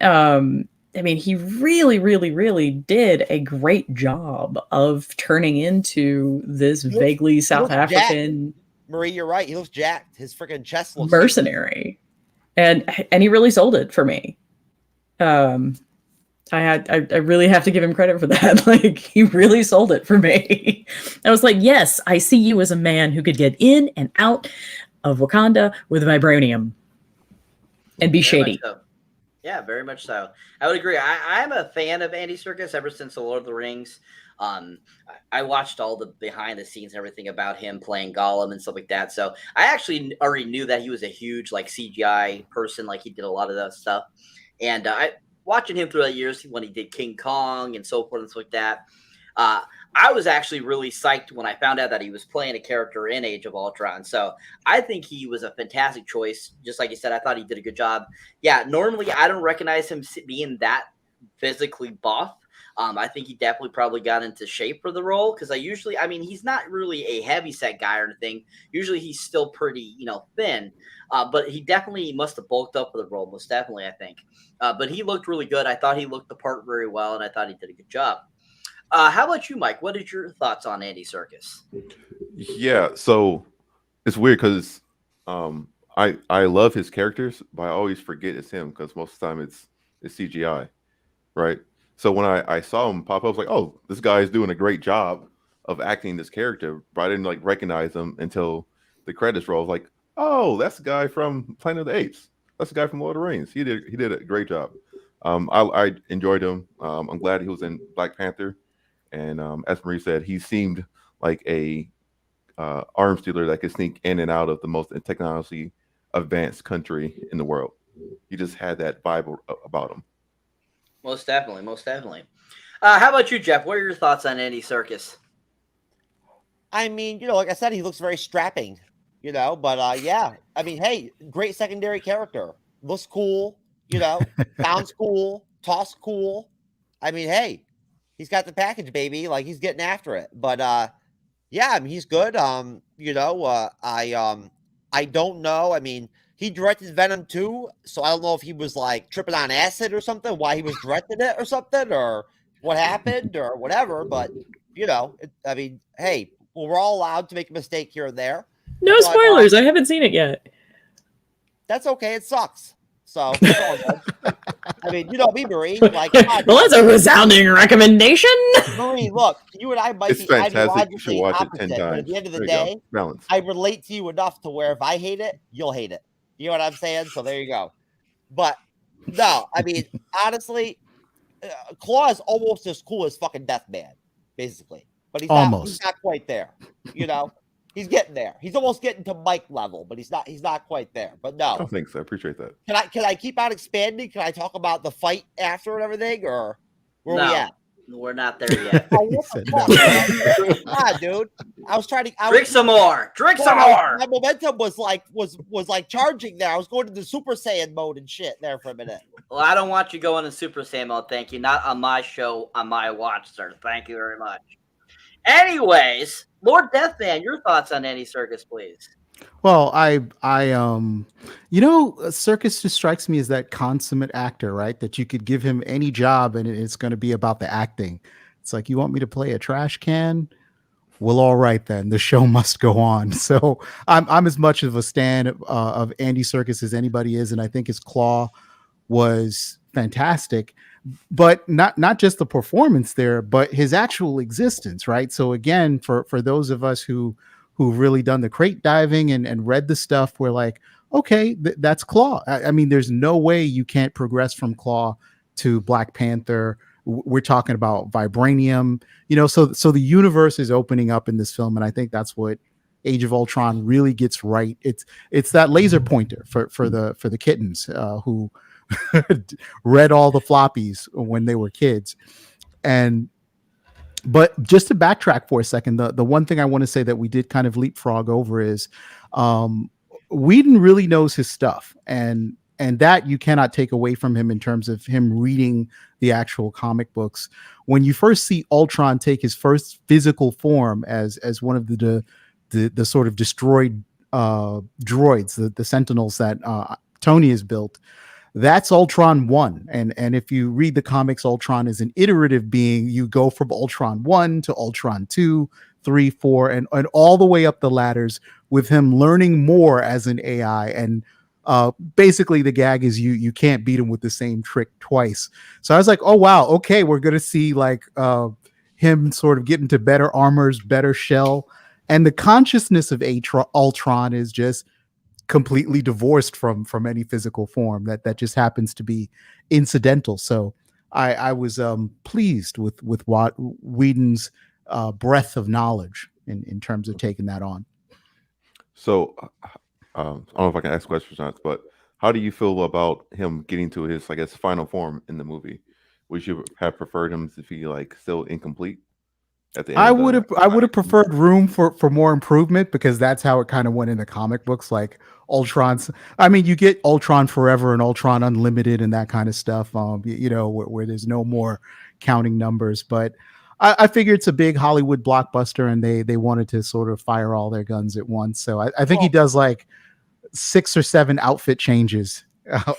I mean, he really, really, really did a great job of turning into this vaguely South African. Jacked. Marie, you're right. He looks jacked. His freaking chest looks mercenary, and he really sold it for me. I really have to give him credit for that. Like, he really sold it for me. I was like, yes, I see you as a man who could get in and out of Wakanda with vibranium and be shady. Yeah, very much so. I would agree. I'm a fan of Andy Serkis ever since The Lord of the Rings. I watched all the behind the scenes and everything about him playing Gollum and stuff like that. So I actually already knew that he was a huge CGI person. Like, he did a lot of that stuff. And watching him throughout the years when he did King Kong and so forth and stuff like that, I was actually really psyched when I found out that he was playing a character in Age of Ultron. So I think he was a fantastic choice. Just like you said, I thought he did a good job. Yeah, normally I don't recognize him being that physically buff. I think he definitely probably got into shape for the role, because he's not really a heavy set guy or anything. Usually he's still pretty, thin. But he definitely must have bulked up for the role, most definitely, I think. But he looked really good. I thought he looked the part very well, and I thought he did a good job. How about you, Myke? What is your thoughts on Andy Serkis? Yeah, so it's weird because I love his characters, but I always forget it's him because most of the time it's CGI, right? So when I saw him pop up, I was like, oh, this guy is doing a great job of acting this character, but I didn't recognize him until the credits roll. I was like, oh, that's the guy from Planet of the Apes. That's the guy from Lord of the Rings. He did a great job. I enjoyed him. I'm glad he was in Black Panther. And as Marie said, he seemed like a arms dealer that could sneak in and out of the most technology advanced country in the world. He just had that vibe about him. Most definitely. How about you, Jeff? What are your thoughts on Andy Serkis? I mean, like I said, he looks very strapping, but yeah. I mean, hey, great secondary character. Looks cool, sounds cool, talks cool. I mean, hey, he's got the package, baby. Like, he's getting after it. But yeah, I mean, he's good. I don't know. I mean, he directed Venom 2, so I don't know if he was tripping on acid or something, why he was directing it or something, or what happened or whatever. But I mean, hey, we're all allowed to make a mistake here and there. No spoilers. I haven't seen it yet. That's okay. It sucks. So, I mean, me, Marie. Well, that's a resounding recommendation. Marie, look, you and I might be ideologically opposite, but at the end of the day, I relate to you enough to where if I hate it, you'll hate it. You know what I'm saying? So there you go. But no, I mean, honestly, Claw is almost as cool as fucking Deathman, basically. But he's not quite there. He's getting there. He's almost getting to Myke level, but he's not quite there. But no. I think so. I appreciate that. Can I keep on expanding? Can I talk about the fight after and everything, or where we at? We're not there yet. Dude. I was trying to drink some more. My momentum was charging there. I was going to the Super Saiyan mode and shit there for a minute. Well, I don't want you going to Super Saiyan mode, thank you. Not on my show, on my watch, sir. Thank you very much. Anyways, Lord Deathman, your thoughts on Andy Serkis, please. Well, Serkis just strikes me as that consummate actor, right? That you could give him any job and it's going to be about the acting. It's like, you want me to play a trash can? Well, all right then. The show must go on. So I'm as much of a stan of Andy Serkis as anybody is, and I think his Claw was fantastic, but not just the performance there, but his actual existence, right? So again, for those of us who've really done the crate diving and read the stuff, we're like, okay, that's Claw. I mean, there's no way you can't progress from Claw to Black Panther. We're talking about vibranium, so the universe is opening up in this film, and I think that's what Age of Ultron really gets right. It's that laser pointer for the kittens who read all the floppies when they were kids. But just to backtrack for a second, the one thing I want to say that we did kind of leapfrog over is Whedon really knows his stuff, and that you cannot take away from him in terms of him reading the actual comic books. When you first see Ultron take his first physical form as one of the sort of destroyed droids, the Sentinels that Tony has built, that's Ultron 1. And if you read the comics, Ultron is an iterative being. You go from Ultron 1 to Ultron 2, 3, 4, and all the way up the ladders with him learning more as an AI. And basically the gag is you can't beat him with the same trick twice. So I was like, oh wow, okay, we're gonna see like him sort of get into better armors, better shell, and the consciousness of Ultron is just completely divorced from any physical form. That just happens to be incidental. So I was pleased with what Whedon's breadth of knowledge in terms of taking that on. So I don't know if I can ask questions on it, but how do you feel about him getting to his, I guess, final form in the movie? Would you have preferred him to be like still incomplete at the end? I would have preferred room for more improvement, because that's how it kind of went in the comic books. Like Ultron's, I mean, you get Ultron Forever and Ultron Unlimited and that kind of stuff. Where there's no more counting numbers. But I figure it's a big Hollywood blockbuster, and they wanted to sort of fire all their guns at once. So I think he does like 6 or 7 outfit changes,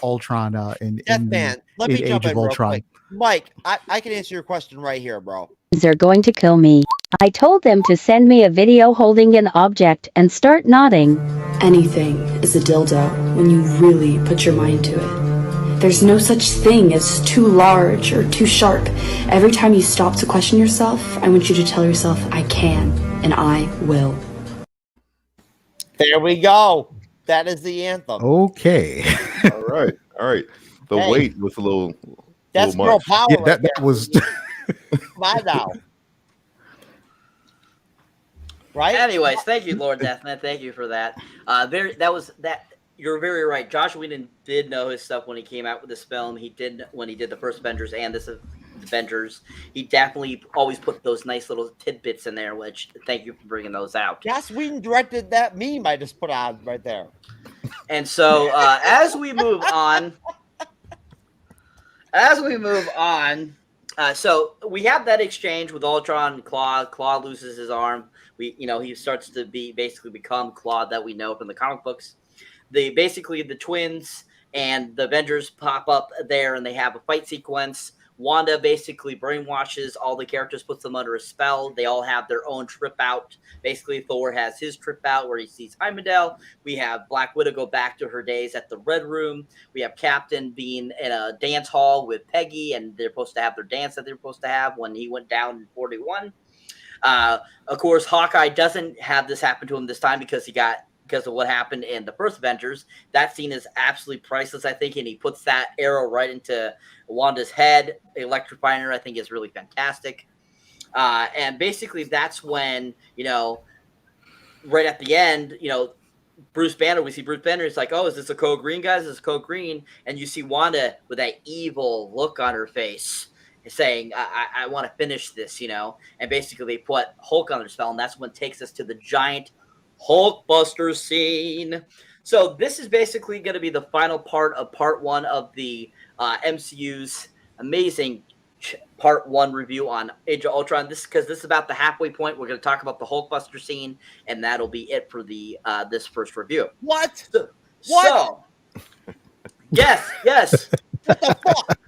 Ultron in let me jump Age in of real Ultron. quick. Mike, I can answer your question right here, bro. They're going to kill me. I told them to send me a video holding an object and start nodding. Anything is a dildo when you really put your mind to it. There's no such thing as too large or too sharp. Every time you stop to question yourself, I want you to tell yourself, I can, and I will. There we go. That is the anthem. Okay. All right. The weight was a little. That's little girl much. power. Yeah, right that there. was. Bye now. Right. Anyways, thank you, Lord Deathman. Thank you for that. You're very right. Josh Whedon did know his stuff when he came out with this film. He did when he did the first Avengers and this Avengers. He definitely always put those nice little tidbits in there, which thank you for bringing those out. Josh Whedon directed that meme I just put on right there. And so as we move on, so we have that exchange with Ultron and Claw. Claw loses his arm. He starts to become Claw that we know from the comic books. The twins and the Avengers pop up there, and they have a fight sequence. Wanda basically brainwashes all the characters, puts them under a spell. They all have their own trip out. Basically, Thor has his trip out where he sees Heimdall. We have Black Widow go back to her days at the Red Room. We have Captain being in a dance hall with Peggy, and they're supposed to have their dance that they're supposed to have when he went down in 41. Of course, Hawkeye doesn't have this happen to him this time because of what happened in the first Avengers. That scene is absolutely priceless, I think, and he puts that arrow right into Wanda's head, electrifying her. I think is really fantastic. And basically, that's when right at the end, Bruce Banner. We see Bruce Banner. It's like, oh, is this a code green, guys? Is this code green? And you see Wanda with that evil look on her face, saying, I want to finish this, And basically, they put Hulk under spell, and that's what takes us to the giant Hulkbuster scene. So this is basically going to be the final part of part 1 of the MCU's amazing part 1 review on Age of Ultron. This is about the halfway point. We're going to talk about the Hulkbuster scene, and that'll be it for the this first review. What? So yes. What the fuck?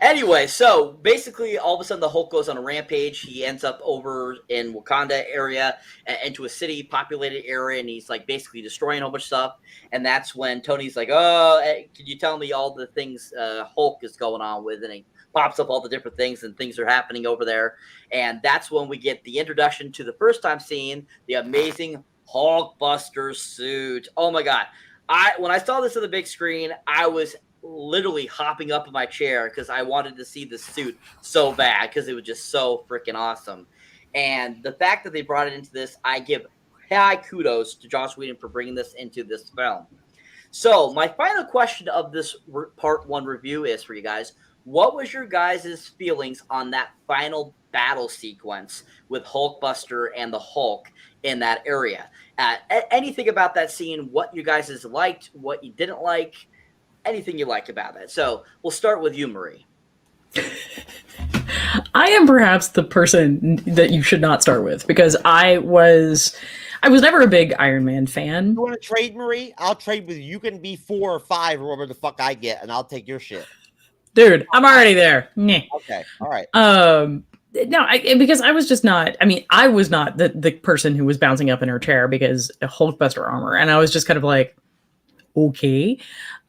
Anyway, so basically, all of a sudden, the Hulk goes on a rampage. He ends up over in Wakanda area, into a city populated area, and he's like basically destroying a whole bunch of stuff. And that's when Tony's like, "Oh, can you tell me all the things Hulk is going on with?" And he pops up all the different things, and things are happening over there. And that's when we get the introduction to the first time seeing the amazing Hulkbuster suit. Oh my god! When I saw this on the big screen, I was literally hopping up in my chair because I wanted to see the suit so bad because it was just so freaking awesome. And the fact that they brought it into this, I give high kudos to Joss Whedon for bringing this into this film. So my final question of this part 1 review is for you guys: what was your guys' feelings on that final battle sequence with Hulkbuster and the Hulk in that area? Anything about that scene, what you guys liked, what you didn't like, anything you like about it. So we'll start with you, Marie. I am perhaps the person that you should not start with because I was never a big Iron Man fan. You want to trade, Marie? I'll trade with you. You can be 4 or 5 or whatever the fuck I get, and I'll take your shit. Dude, I'm already there. Okay, all right. No, because I was just not. I mean, I was not the person who was bouncing up in her chair because of Hulkbuster armor, and I was just kind of like, okay.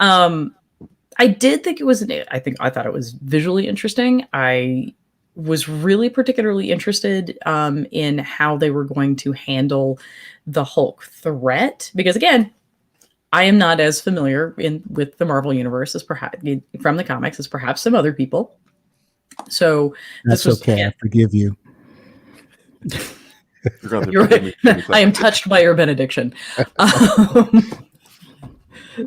I did think it was. I thought it was visually interesting. I was really particularly interested in how they were going to handle the Hulk threat because, again, I am not as familiar with the Marvel universe as perhaps from the comics as perhaps some other people. So that's okay. I forgive you. I am touched by your benediction.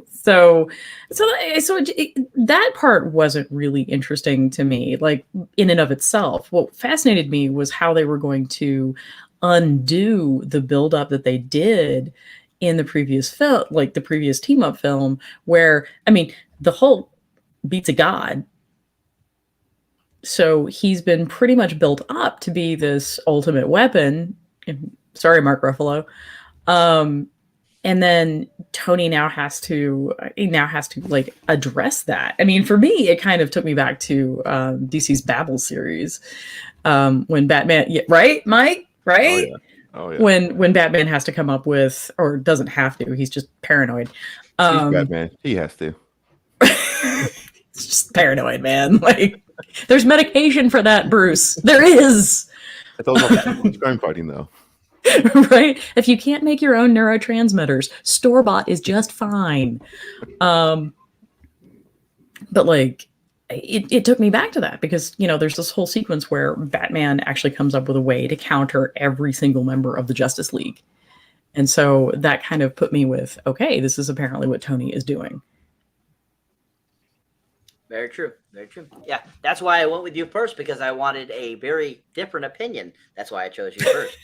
So that part wasn't really interesting to me, like in and of itself. What fascinated me was how they were going to undo the buildup that they did in the previous film, like the previous team up film, where, I mean, the Hulk beats a god. So he's been pretty much built up to be this ultimate weapon. Sorry, Mark Ruffalo. And then Tony now has to like address that. I mean, for me, it kind of took me back to DC's Babel series when Batman, right, Mike, right? Oh yeah. When Batman has to come up with, or doesn't have to, he's just paranoid. He's Batman. He has to. It's just paranoid, man. Like, there's medication for that, Bruce. There is. It's all about crime fighting, though. Right? If you can't make your own neurotransmitters, store-bought is just fine. But like, it took me back to that because, you know, there's this whole sequence where Batman actually comes up with a way to counter every single member of the Justice League. And so that kind of put me with, okay, this is apparently what Tony is doing. Very true. Very true. Yeah, that's why I went with you first, because I wanted a very different opinion. That's why I chose you first.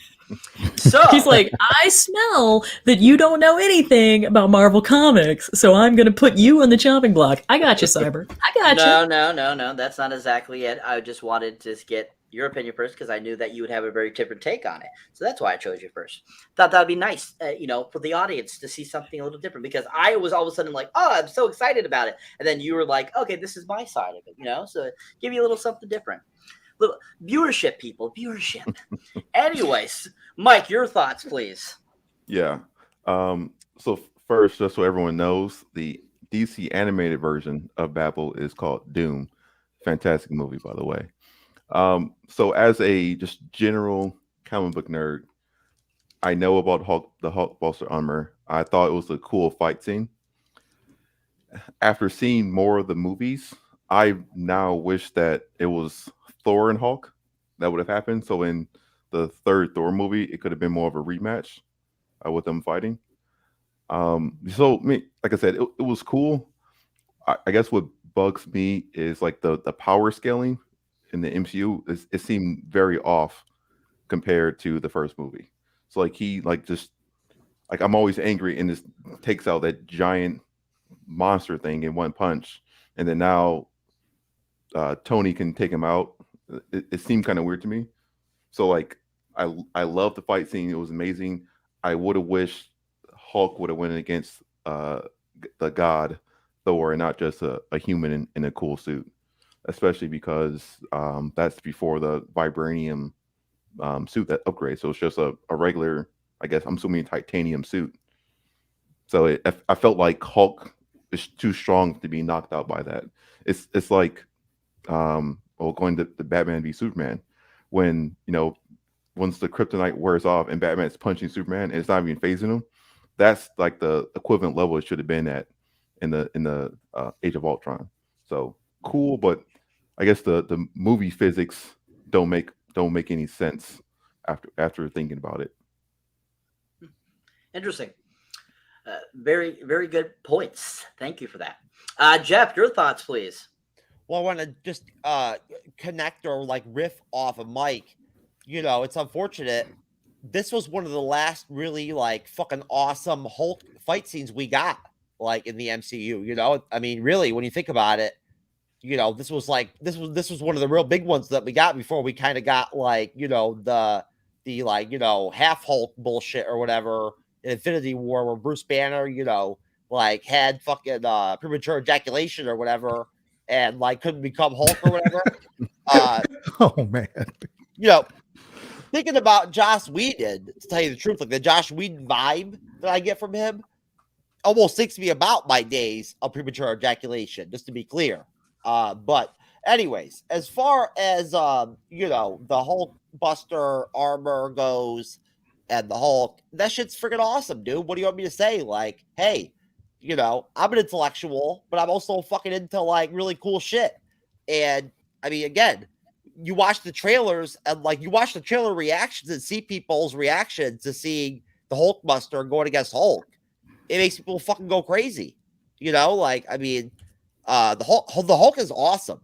So he's like, I smell that you don't know anything about Marvel Comics, so I'm going to put you on the chopping block. I got you, Cyber. I got you. No. That's not exactly it. I just wanted to get your opinion first because I knew that you would have a very different take on it. So that's why I chose you first. Thought that would be nice, for the audience to see something a little different, because I was all of a sudden like, oh, I'm so excited about it. And then you were like, okay, this is my side of it, so give you a little something different. Little viewership, people, viewership. Anyways, Mike, your thoughts, please. Yeah. So first, just so everyone knows, the DC animated version of Babel is called Doom. Fantastic movie, by the way. So as a just general comic book nerd, I know about the Hulkbuster armor. I thought it was a cool fight scene. After seeing more of the movies, I now wish that it was Thor and Hulk that would have happened. So in the third Thor movie, it could have been more of a rematch with them fighting. Like I said, it was cool. I guess what bugs me is like the power scaling in the MCU. It seemed very off compared to the first movie. So like he I'm always angry and just takes out that giant monster thing in one punch, and then now Tony can take him out. It seemed kind of weird to me. So like I love the fight scene. It was amazing. I would have wished Hulk would have went against the god Thor and not just a human in a cool suit. especially because that's before the vibranium suit that upgrades. So it's just a regular, I guess I'm assuming, titanium suit. So I felt like Hulk is too strong to be knocked out by that. It's like going to the Batman v Superman, when once the kryptonite wears off and Batman's punching Superman and it's not even phasing him. That's like the equivalent level it should have been at in the Age of Ultron. So cool, but I guess the movie physics don't make any sense after thinking about it. Interesting. Very, very good points. Thank you for that. Jeff, your thoughts, please. Well, I want to just connect or like riff off of Myke. It's unfortunate. This was one of the last really like fucking awesome Hulk fight scenes we got like in the MCU. I mean, really, when you think about it, this was one of the real big ones that we got before we kind of got like the like half Hulk bullshit or whatever in Infinity War, where Bruce Banner like had fucking premature ejaculation or whatever and like couldn't become Hulk or whatever. Oh man. Thinking about Joss Whedon, to tell you the truth, like the Joss Whedon vibe that I get from him almost thinks me about my days of premature ejaculation, just to be clear. But anyways, as far as the Hulkbuster armor goes and the Hulk, that shit's freaking awesome, dude. What do you want me to say? Like, hey, I'm an intellectual, but I'm also fucking into like really cool shit. And I mean, again, you watch the trailers and like you watch the trailer reactions and see people's reactions to seeing the Hulkbuster going against Hulk. It makes people fucking go crazy. Like, I mean, the Hulk is awesome.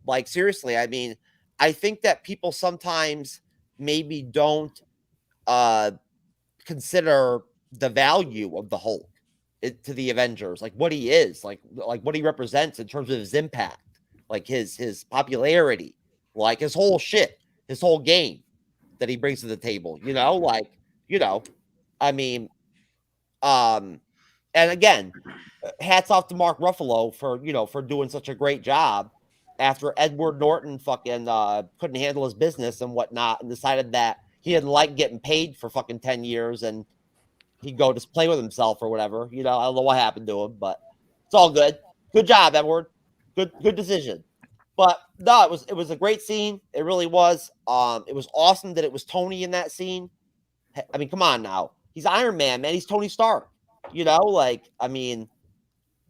Like seriously, I mean, I think that people sometimes maybe don't consider the value of the Hulk to the Avengers, like what he is, like what he represents in terms of his impact, like his popularity, like his whole shit, his whole game that he brings to the table. I mean, and again, hats off to Mark Ruffalo for doing such a great job after Edward Norton fucking couldn't handle his business and whatnot and decided that he didn't like getting paid for fucking 10 years and he'd go just play with himself or whatever. I don't know what happened to him, but it's all good. Good job, Edward. Good decision. But no, it was a great scene. It really was. It was awesome that it was Tony in that scene. I mean, come on now. He's Iron Man, man. He's Tony Stark. Like, I mean,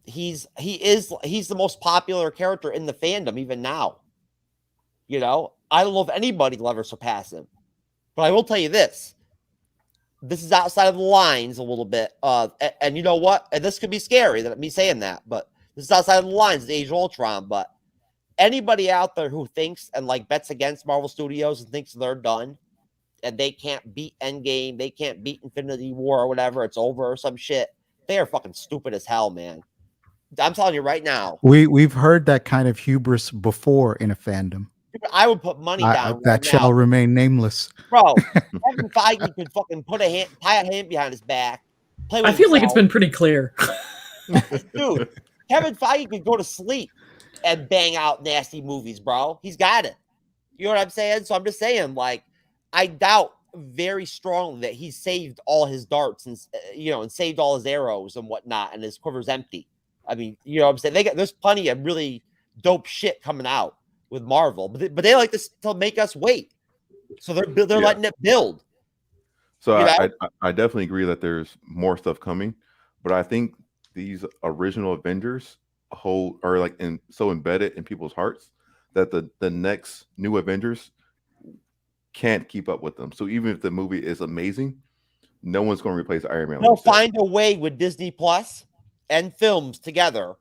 he's the most popular character in the fandom even now. I don't know if anybody will ever surpass him. But I will tell you this. This is outside of the lines a little bit. And you know what? And this could be scary that me saying that, but this is outside of the lines of the Age of Ultron. But anybody out there who thinks and like bets against Marvel Studios and thinks they're done and they can't beat Endgame, they can't beat Infinity War or whatever, it's over or some shit, they are fucking stupid as hell, man. I'm telling you right now. We've heard that kind of hubris before in a fandom. I would put money down. That right shall now. Remain nameless. Bro, Kevin Feige could fucking tie a hand behind his back. Play with I feel like it's himself. been pretty clear. Dude, Kevin Feige could go to sleep and bang out nasty movies, bro. He's got it. You know what I'm saying? So I'm just saying, like, I doubt very strongly that he saved all his darts and and saved all his arrows and whatnot, and his quiver's empty. I mean, you know what I'm saying? There's plenty of really dope shit coming out with Marvel, but they like this to make us wait. So they're letting it build. So I definitely agree that there's more stuff coming, but I think these original Avengers are like so embedded in people's hearts that the next new Avengers can't keep up with them. So even if the movie is amazing, no one's going to replace Iron Man. They'll find a way with Disney Plus and films together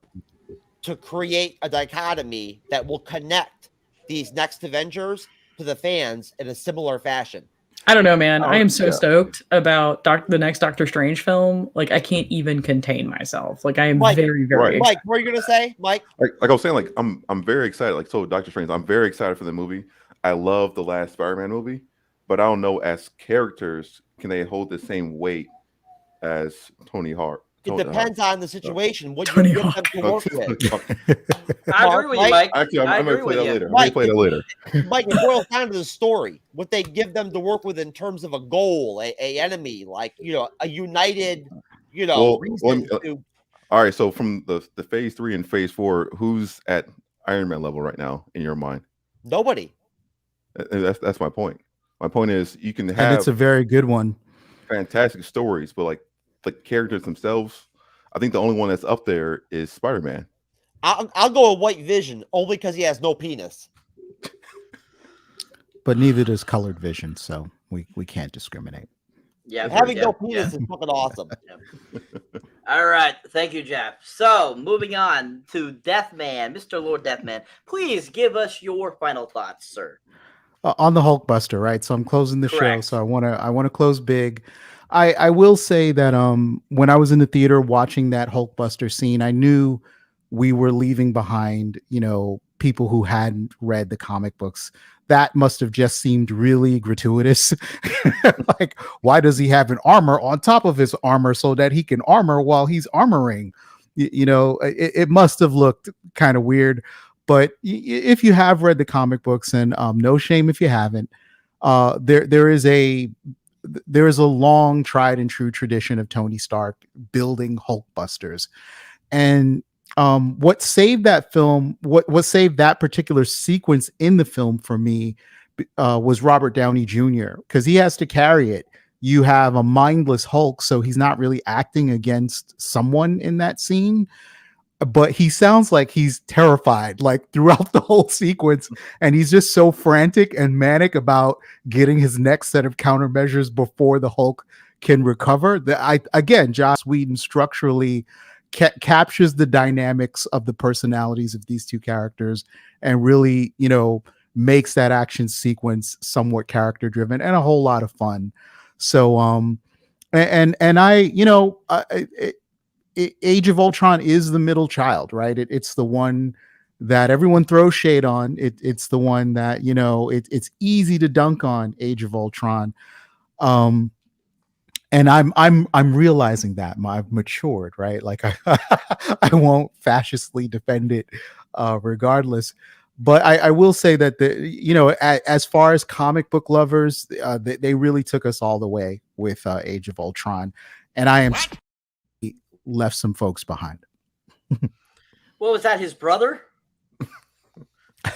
to create a dichotomy that will connect these next Avengers to the fans in a similar fashion. I don't know, man. I am so stoked about the next Doctor Strange film. Like, I can't even contain myself. Like, I am very, very excited. Myke, what are you gonna say, Myke? Like I was saying, like I'm very excited. Like, so Doctor Strange, I'm very excited for the movie. I love the last Spider-Man movie, but I don't know, as characters, can they hold the same weight as Tony It depends on the situation. What Tony you give them to work with. I agree with you, Mike. Actually, I agree might play with that you. later. I might play that later. Mike, it boils down to the story. What they give them to work with in terms of a goal, a enemy, like a united, reason to. All right. So from the phase 3 and phase 4, who's at Iron Man level right now in your mind? Nobody. And that's my point. My point is you can have. And it's a very good one. Fantastic stories, but like the characters themselves, I think the only one that's up there is Spider-Man. I'll go with White Vision only because he has no penis. But neither does Colored Vision, so we can't discriminate. Yeah, having no penis is fucking awesome. All right, thank you, Jeff. So moving on to Deathman, Mr. Lord Deathman. Please give us your final thoughts, sir. On the Hulkbuster, right? So I'm closing the show, Correct. so I want to close big. I will say that when I was in the theater watching that Hulkbuster scene, I knew we were leaving behind, people who hadn't read the comic books. That must have just seemed really gratuitous. Like, why does he have an armor on top of his armor so that he can armor while he's armoring? It must have looked kind of weird. But if you have read the comic books, and no shame if you haven't, there is a long tried and true tradition of Tony Stark building Hulkbusters. And what saved that film, what saved that particular sequence in the film for me was Robert Downey Jr., because he has to carry it. You have a mindless Hulk, so he's not really acting against someone in that scene, but he sounds like he's terrified like throughout the whole sequence, and he's just so frantic and manic about getting his next set of countermeasures before the Hulk can recover. Joss Whedon structurally captures the dynamics of the personalities of these two characters and really, makes that action sequence somewhat character driven and a whole lot of fun. So, Age of Ultron is the middle child, right? It's the one that everyone throws shade on. It's the one that, it's easy to dunk on Age of Ultron. And I'm realizing that I've matured, right? Like I won't fascistly defend it regardless. But I will say that as far as comic book lovers, they really took us all the way with Age of Ultron, and I am left some folks behind. What was that? His brother?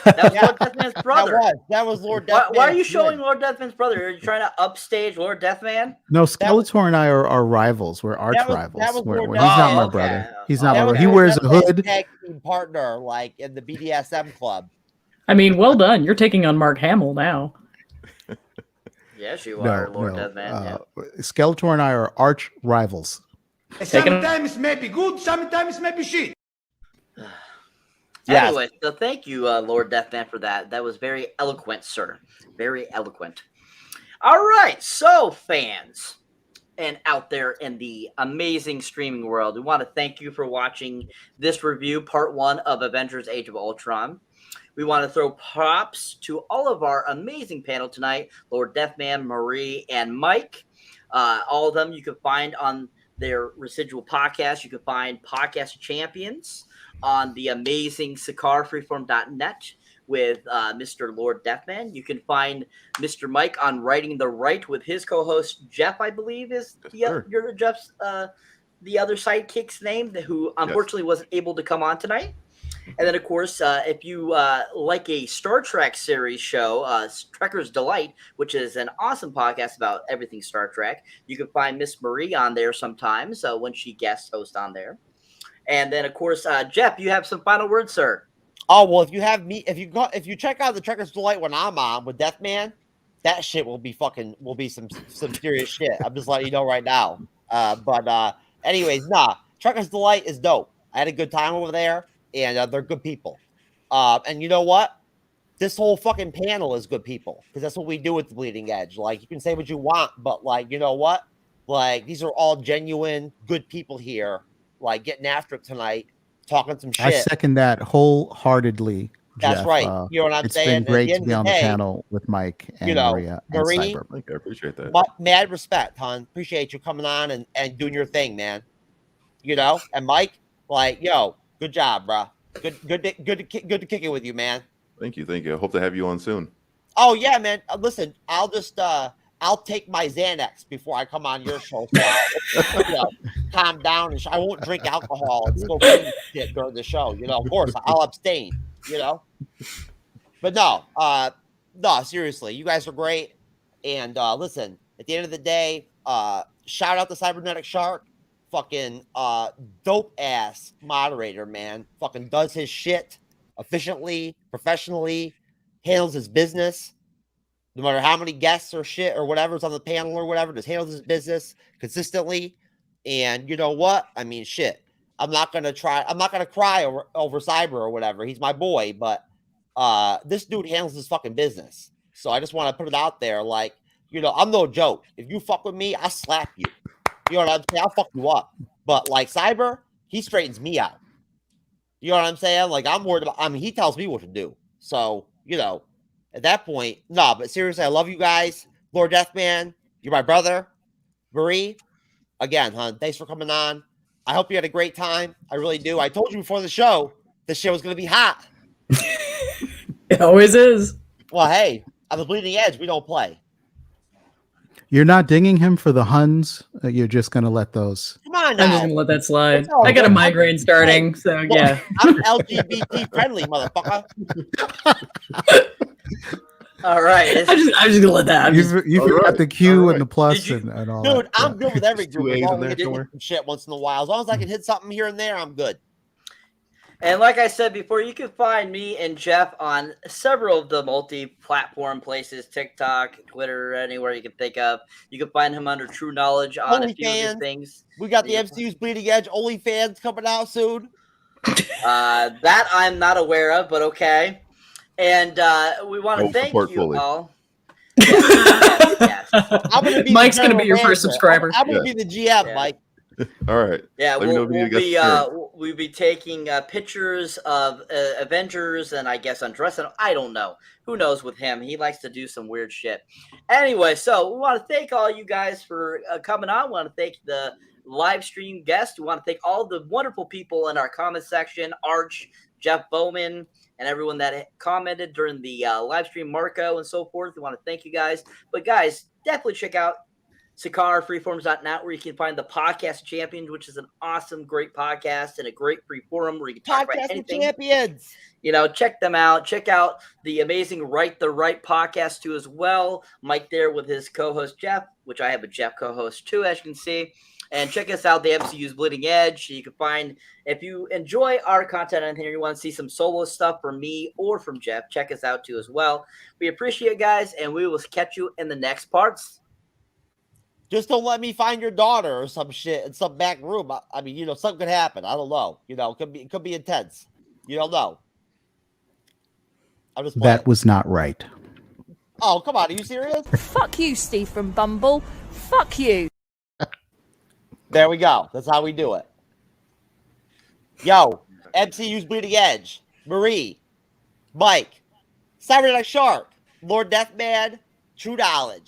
That was Lord Deathman's brother. That was Lord Deathman. Why are you showing Lord Deathman's brother? Are you trying to upstage Lord Deathman? No, Skeletor and I are rivals. We're arch rivals. That was He's not my brother. He's not my brother. He wears a hood. Tag team partner, like in the BDSM club. I mean, well done. You're taking on Mark Hamill now. Yes, you are, Lord Deathman. Skeletor and I are arch rivals. Sometimes maybe good, sometimes maybe shit. Yes. Anyway, so thank you, Lord Deathman, for that. That was very eloquent, sir. Very eloquent. All right, so fans and out there in the amazing streaming world, we want to thank you for watching this review, part 1 of Avengers Age of Ultron. We want to throw props to all of our amazing panel tonight, Lord Deathman, Marie, and Mike. All of them you can find on their residual podcast. You can find Podcast Champions on the amazing SakarFreeform.net with Mr. Lord Deathman. You can find Mr. Mike on Writing the Right with his co-host Jeff, I believe is your Jeff's the other sidekick's name, who unfortunately wasn't able to come on tonight. And then, of course, if you like a Star Trek series show, Trekker's Delight, which is an awesome podcast about everything Star Trek, you can find Miss Marie on there sometimes when she guest hosts on there. And then, of course, Jeff, you have some final words, sir. Oh well, if you check out the Trekker's Delight when I'm on with Deathman, that shit will be some serious shit. I'm just letting you know right now. Anyways, Trekker's Delight is dope. I had a good time over there, and they're good people. And you know what? This whole fucking panel is good people, because that's what we do with the Bleeding Edge. Like, you can say what you want, but like, you know what? Like, these are all genuine good people here. Like, getting after it tonight, talking some shit. I second that wholeheartedly. That's Jeff. right. You know what I'm saying? It's been great At to the be end on of the day, panel with Mike and Maria and Marie, Cyber. I appreciate that. Mad respect, hon. Appreciate you coming on and doing your thing, man. you know. And Mike, like, yo, good job, bro. Good to kick it with you, man. Thank you. I hope to have you on soon. Oh yeah, man. Listen, I'll take my Xanax before I come on your show. So I'll, calm down, and I won't drink alcohol and smoke shit during the show. You know, of course, I'll abstain. You know, but no, seriously, you guys are great. And listen, at the end of the day, shout out to Cyberneticshark, fucking dope ass moderator, man. Fucking does his shit efficiently, professionally, handles his business. No matter how many guests or shit or whatever's on the panel or whatever, just handles his business consistently. And you know what? I mean, shit. I'm not gonna cry over Cyber or whatever. He's my boy, but this dude handles his fucking business. So I just want to put it out there, like, you know, I'm no joke. If you fuck with me, I'll slap you. You know what I'm saying? I'll fuck you up. But like Cyber, he straightens me out. You know what I'm saying? Like, I'm worried about. I mean, he tells me what to do. So you know. At that point, no, but seriously, I love you guys. Lord Deathman, you're my brother. Marie, again, hon, thanks for coming on. I hope you had a great time. I really do. I told you before the show, this show was going to be hot. It always is. Well, hey, on the bleeding edge, we don't play. You're not dinging him for the Huns. You're just going to let those. Come on now. I'm just going to let that slide. I got a migraine starting, so yeah. I'm LGBT friendly, motherfucker. All right. I'm just going to let that. You forgot the Q and the plus and all Dude, that. I'm good with every group. As long as I there can hit some shit once in a while. As long as I can hit something here and there, I'm good. And like I said before, you can find me and Jeff on several of the multi-platform places, TikTok, Twitter, anywhere you can think of. You can find him under TrueKnowledge on a few of his things. We got the MCU's Bleeding Edge OnlyFans coming out soon. That I'm not aware of, but okay. And we want to thank you all. Yes. I'm gonna be Mike's going to be your first subscriber. I'm going to be the GM, Mike. All right. Yeah, we'll be taking pictures of Avengers and I guess undressing. I don't know. Who knows with him? He likes to do some weird shit. Anyway, so we want to thank all you guys for coming on. We want to thank the live stream guests. We want to thank all the wonderful people in our comment section, Arch, Jeff Bowman, and everyone that commented during the live stream, Marco, and so forth. We want to thank you guys. But guys, definitely check out SakarFreeforums.net, where you can find the Podcast Champions, which is an awesome, great podcast and a great free forum where you can talk about anything. Champions. You know, check them out. Check out the amazing Right the Right podcast too as well. Mike there with his co-host Jeff, which I have a Jeff co-host too, as you can see. And check us out, the MCU's Bleeding Edge. You can find, if you enjoy our content on here, you want to see some solo stuff from me or from Jeff, check us out too as well. We appreciate it, guys, and we will catch you in the next parts. Just don't let me find your daughter or some shit in some back room. I mean, you know, something could happen. I don't know. You know, it could be intense. You don't know. I'm just playing. That was not right. Oh, come on. Are you serious? Fuck you, Steve from Bumble. Fuck you. There we go. That's how we do it. Yo, MCU's Bleeding Edge, Marie, Mike, Cyberneticshark, Lord Deathman, TrueKnowledge.